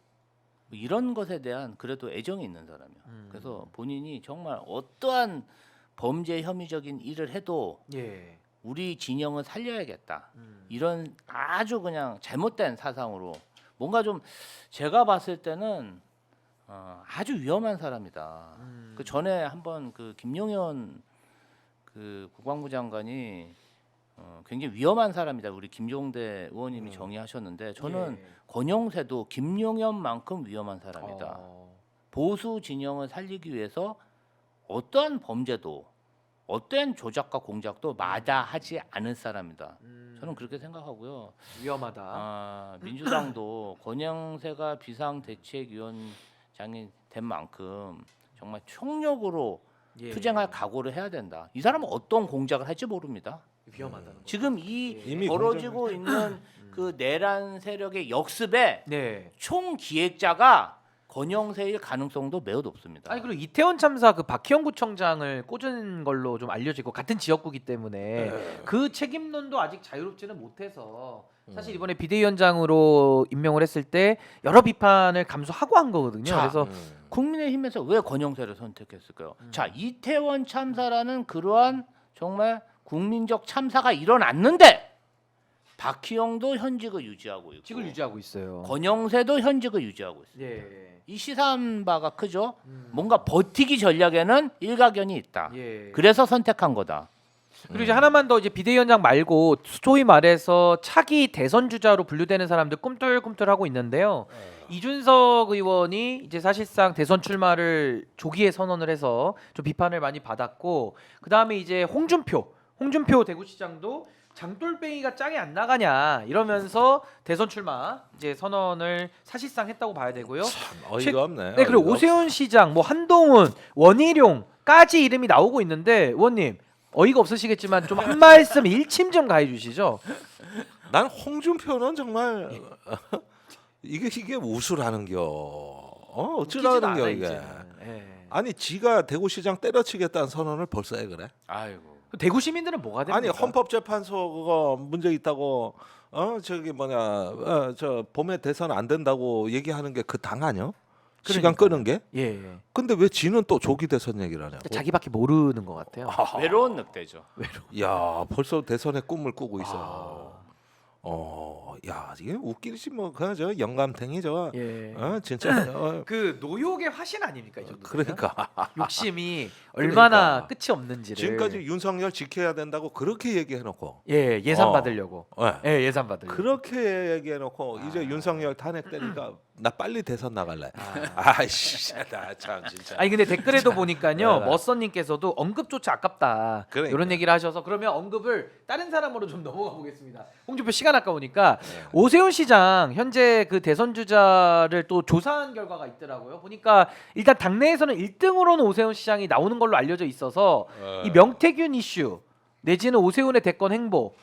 뭐 이런 것에 대한 그래도 애정이 있는 사람이야. 그래서 본인이 정말 어떠한 범죄 혐의적인 일을 해도 예. 우리 진영을 살려야겠다. 이런 아주 그냥 잘못된 사상으로 뭔가 좀 제가 봤을 때는 아주 위험한 사람이다. 그 전에 한번 그 김용현 그 국방부 장관이 굉장히 위험한 사람이다. 우리 김종대 의원님이 정의하셨는데 저는 예. 권영세도 김용현만큼 위험한 사람이다. 보수 진영을 살리기 위해서 어떠한 범죄도 어떠한 조작과 공작도 마다하지 않을 사람이다. 저는 그렇게 생각하고요. 위험하다. 민주당도 권영세가 비상대책위원장이 된 만큼 정말 총력으로 예. 투쟁할 각오를 해야 된다. 이 사람은 어떤 공작을 할지 모릅니다. 위험하다는 거. 지금 이 이미 벌어지고 있는 그 내란 세력의 역습에 네. 총 기획자가 권영세일 가능성도 매우 높습니다. 아니 그리고 이태원 참사 그 박희영 구청장을 꽂은 걸로 좀 알려지고 같은 지역구기 때문에 그 책임론도 아직 자유롭지는 못해서 사실 이번에 비대위원장으로 임명을 했을 때 여러 비판을 감수하고 한 거거든요. 자, 그래서 국민의힘에서 왜 권영세를 선택했을까요? 자, 이태원 참사라는 그러한 정말 국민적 참사가 일어났는데 박희영도 현직을 유지하고 있고 직을 유지하고 있어요. 권영세도 현직을 유지하고 있어요. 예. 이 시사한 바가 크죠. 뭔가 버티기 전략에는 일가견이 있다. 예. 그래서 선택한 거다. 그리고 이제 하나만 더 이제 비대위원장 말고 소위 말해서 차기 대선 주자로 분류되는 사람들 꿈틀꿈틀하고 있는데요. 이준석 의원이 이제 사실상 대선 출마를 조기에 선언을 해서 좀 비판을 많이 받았고 그 다음에 이제 홍준표 대구시장도 장돌뱅이가 짱이 안 나가냐 이러면서 대선 출마 이제 선언을 사실상 했다고 봐야 되고요. 참 어이가 없네. 네 그리고 어이가 오세훈 시장, 뭐 한동훈, 원희룡까지 이름이 나오고 있는데 의원님 어이가 없으시겠지만 좀 한 말씀 일침 좀 가해 주시죠. 난 홍준표는 정말 이게 우수라는겨. 어쩌라는겨 이게. 아니 지가 대구시장 때려치겠다는 선언을 벌써 해 그래. 아이고. 대구 시민들은 뭐가 됩니까? 아니 헌법재판소 그거 문제 있다고 저기 저 봄에 대선 안 된다고 얘기하는 게 그 당 아니야? 시간 끄는 게? 예. 근데 왜 지는 또 조기 대선 얘기를 하냐고. 자기밖에 모르는 것 같아요. 외로운 늑대죠. 야 벌써 대선의 꿈을 꾸고 있어. 야 이게 웃기지 뭐 그냥 저 영감탱이 저. 예. 진짜. 그 노욕의 화신 아닙니까 이 정도? 그러니까 욕심이 얼마나 그러니까. 끝이 없는지를. 지금까지 윤석열 지켜야 된다고 그렇게 얘기해놓고. 예 예산 받으려고. 네. 예 예산 받으려고. 그렇게 얘기해놓고 이제 윤석열 탄핵되니까 나 빨리 대선 나갈래. 아이씨, 나 참 진짜. 아니 근데 댓글에도 보니까요 네. 머선님께서도 언급조차 아깝다 그러니까. 이런 얘기를 하셔서 그러면 언급을 다른 사람으로 좀 넘어가 보겠습니다. 홍준표 시간 아까우니까 오세훈 시장 현재 그 대선 주자를 또 조사한 결과가 있더라고요. 보니까 일단 당내에서는 1등으로는 오세훈 시장이 나오는 걸로 알려져 있어서 이 명태균 이슈 내지는 오세훈의 대권 행보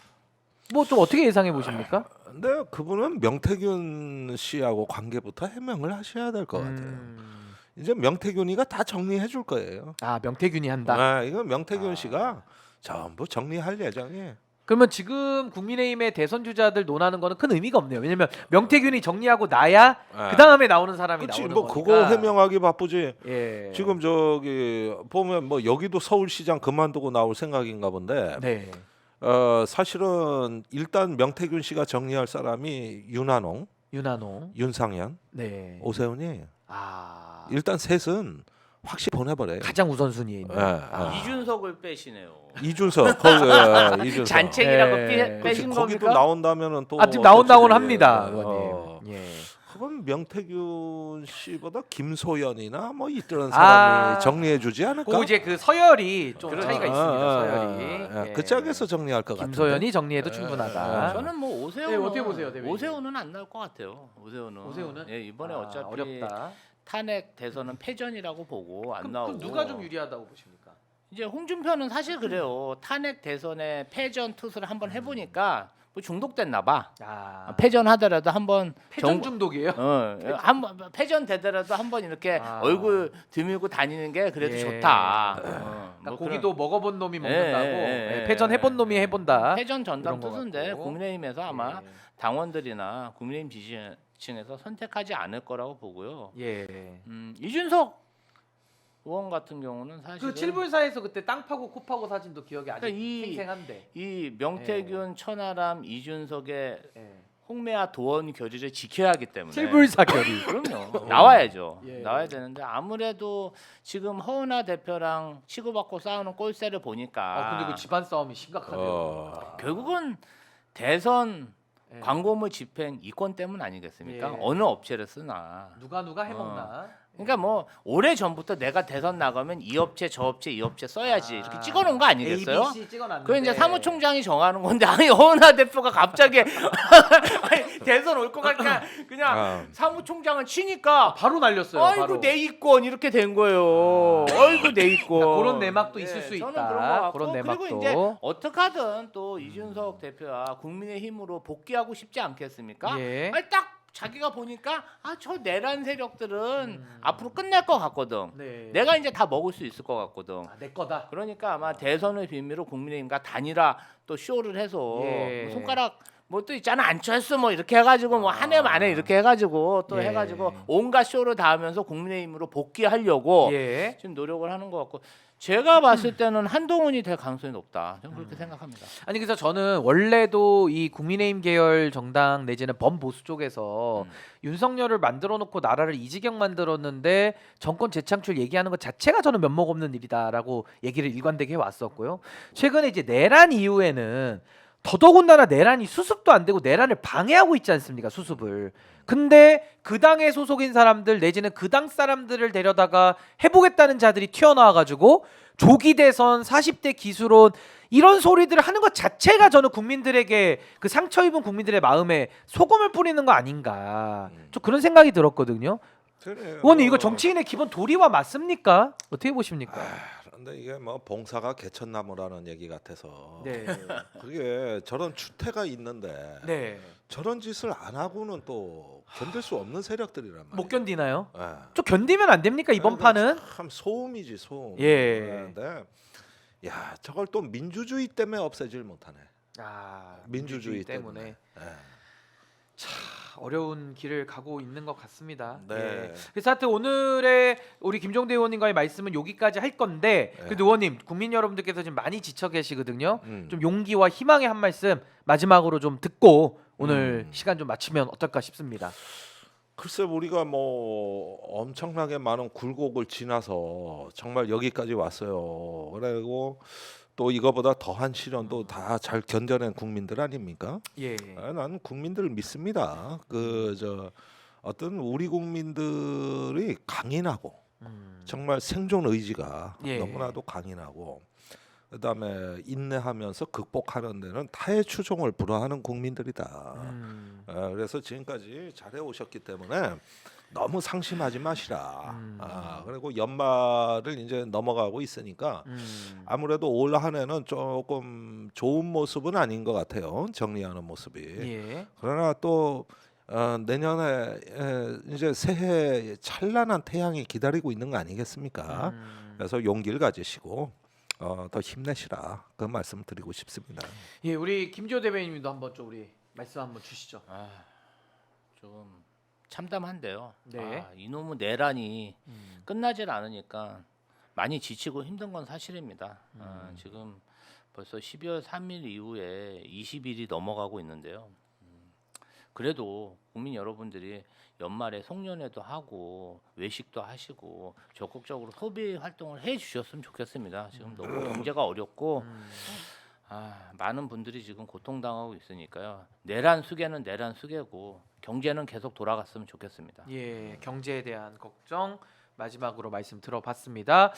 뭐 좀 어떻게 예상해 보십니까? 근데 그분은 명태균 씨하고 관계부터 해명을 하셔야 될 것 같아요. 이제 명태균이가 다 정리해 줄 거예요. 아 명태균이 한다. 이건 명태균 씨가 전부 정리할 예정이에요. 그러면 지금 국민의힘의 대선 주자들 논하는 거는 큰 의미가 없네요. 왜냐면 명태균이 정리하고 나야 그 다음에 나오는 사람이 그렇지, 나오는 뭐 거니까. 그거 해명하기 바쁘지. 예. 지금 저기 보면 뭐 여기도 서울시장 그만두고 나올 생각인가 본데. 네. 사실은 일단 명태균 씨가 정리할 사람이 윤한홍, 윤한홍. 윤상현, 네. 오세훈이 아. 일단 셋은 확실히 보내버려요. 가장 우선순위에 있는. 이준석을 빼시네요. 이준석, 이준석. 잔챙이라고 예. 빼신 거기도 겁니까? 나온다면은 또 지금 나온다고는 어떨지. 합니다. 의원님. 예. 그건 명태균 씨보다 김소연이나 뭐 이런 사람이 정리해주지 않을까? 그 이제 그 서열이 좀 그렇죠. 차이가 있습니다. 서열이. 예. 그 짝에서 정리할 것 같은데. 김소연이 정리해도 충분하다. 저는 뭐 오세훈 네, 어떻게 보세요, 대변인? 오세훈은 안 나올 것 같아요. 오세훈은. 예, 이번에 어차피 어렵다. 탄핵 대선은 패전이라고 보고 안 그럼 나오고. 누가 좀 유리하다고 보십니까? 이제 홍준표는 사실 그래요. 탄핵 대선에 패전 투수를 한번 해보니까 뭐 중독됐나 봐. 패전하더라도 한번 패전 중독이에요? 한번 패전 되더라도 한번 이렇게 얼굴 드밀고 다니는 게 그래도 예. 좋다. 그러니까 뭐 고기도 먹어본 놈이 예, 먹는다고 예, 예. 패전 해본 놈이 해본다. 패전 전담 그런 것 투수인데 같고. 국민의힘에서 아마 예. 당원들이나 국민의힘 지지층에서 선택하지 않을 거라고 보고요. 예. 이준석 의원 같은 경우는 사실 그 칠불사에서 그때 땅 파고 코 파고 사진도 기억이 아직 그러니까 이- 생생한데. 이 명태균, 천하람, 이준석의 예. 홍매와 도원 교리를 지켜야 하기 때문에 칠불사 결의. 그럼요. 나와야죠. 예. 나와야 되는데 아무래도 지금 허은하 대표랑 치고받고 싸우는 꼴세를 보니까 근데 그 집안 싸움이 심각하네요. 결국은 대선 예. 광고물 집행 이권 때문 아니겠습니까? 예. 어느 업체를 쓰나. 누가 해먹나. 그러니까 뭐 오래 전부터 내가 대선 나가면 이 업체 저 업체 이 업체 써야지 이렇게 찍어놓은 거 아니겠어요? ABC 찍어놨는데. 그 이제 사무총장이 정하는 건데 아니 허은하 대표가 갑자기 아니, 대선 올 것 같으니까 그냥 사무총장은 치니까 바로 날렸어요. 아이고 바로. 내 이권 이렇게 된 거예요. 아이고 내 이권. 그러니까 그런 내막도 있을 수 저는 있다. 그런 거 같고 그런 내막도. 그리고 이제 어떻게 하든 또 이준석 대표와 국민의힘으로 복귀하고 싶지 않겠습니까? 예. 아니, 딱 자기가 보니까 저 내란 세력들은 앞으로 끝날 것 같거든. 네. 내가 이제 다 먹을 수 있을 것 같거든. 내 거다. 그러니까 아마 대선의 비밀로 국민의힘과 단일화 또 쇼를 해서 예. 뭐 손가락 뭐 또 있잖아 안철수 뭐 이렇게 해가지고 뭐 한 해 만에 이렇게 해가지고 또 예. 해가지고 온갖 쇼를 다 하면서 국민의힘으로 복귀하려고 예. 지금 노력을 하는 것 같고 제가 봤을 때는 한동훈이 될 가능성이 높다. 저는 그렇게 생각합니다. 아니 그래서 저는 원래도 이 국민의힘 계열 정당 내지는 범보수 쪽에서 윤석열을 만들어 놓고 나라를 이 지경 만들었는데 정권 재창출 얘기하는 것 자체가 저는 면목 없는 일이다라고 얘기를 일관되게 해왔었고요. 최근에 이제 내란 이후에는 더더군다나 내란이 수습도 안 되고 내란을 방해하고 있지 않습니까? 수습을. 근데 그 당의 소속인 사람들 내지는 그 당 사람들을 데려다가 해보겠다는 자들이 튀어나와가지고 조기 대선 40대 기수론 이런 소리들을 하는 것 자체가 저는 국민들에게 그 상처 입은 국민들의 마음에 소금을 뿌리는 거 아닌가 좀 그런 생각이 들었거든요. 의원님 이거 정치인의 기본 도리와 맞습니까? 어떻게 보십니까? 그런데 이게 뭐 봉사가 개천나무라는 얘기 같아서 네. 그게 저런 추태가 있는데 네. 저런 짓을 안 하고는 또 견딜 수 없는 세력들이란 말이에요. 못 견디나요? 예. 좀 견디면 안 됩니까 이번 그러니까 판은? 참 소음이지 소음. 예. 그런데 야 저걸 또 민주주의 때문에 없애질 못하네. 아 민주주의 때문에. 예. 어려운 길을 가고 있는 것 같습니다. 네. 예. 그래서 하여튼 오늘의 우리 김종대 의원님과의 말씀은 여기까지 할 건데 네. 그래도 의원님 국민 여러분들께서 지금 많이 지쳐 계시거든요. 음. 좀 용기와 희망의 한 말씀 마지막으로 좀 듣고 오늘 시간 좀 마치면 어떨까 싶습니다. 글쎄 우리가 뭐 엄청나게 많은 굴곡을 지나서 정말 여기까지 왔어요. 그리고 또 이거보다 더한 시련도 다 잘 견뎌낸 국민들 아닙니까? 예. 나는 국민들을 믿습니다. 그 저 어떤 우리 국민들이 강인하고 정말 생존 의지가 예. 너무나도 강인하고 그다음에 인내하면서 극복하는 데는 타의 추종을 불허하는 국민들이다. 그래서 지금까지 잘해 오셨기 때문에 너무 상심하지 마시라. 그리고 연말을 이제 넘어가고 있으니까 아무래도 올 한해는 조금 좋은 모습은 아닌 것 같아요. 정리하는 모습이. 예. 그러나 또 내년에 이제 새해 찬란한 태양이 기다리고 있는 거 아니겠습니까? 그래서 용기를 가지시고 더 힘내시라 그 말씀 드리고 싶습니다. 예, 우리 김지호 대변인님도 한번 좀 우리 말씀 한번 주시죠. 좀 참담한데요. 네. 이놈의 내란이 끝나질 않으니까 많이 지치고 힘든 건 사실입니다. 지금 벌써 12월 3일 이후에 20일이 넘어가고 있는데요. 그래도 국민 여러분들이 연말에 송년회도 하고 외식도 하시고 적극적으로 소비 활동을 해 주셨으면 좋겠습니다. 지금 너무 경제가 어렵고 많은 분들이 지금 고통당하고 있으니까요. 내란 수계는 내란 수계고 경제는 계속 돌아갔으면 좋겠습니다. 예, 경제에 대한 걱정 마지막으로 말씀 들어봤습니다.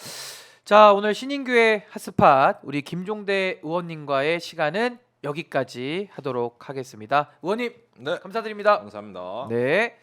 자, 오늘 신인교회 핫스팟 우리 김종대 의원님과의 시간은 여기까지 하도록 하겠습니다. 의원님 네, 감사드립니다. 감사합니다. 네.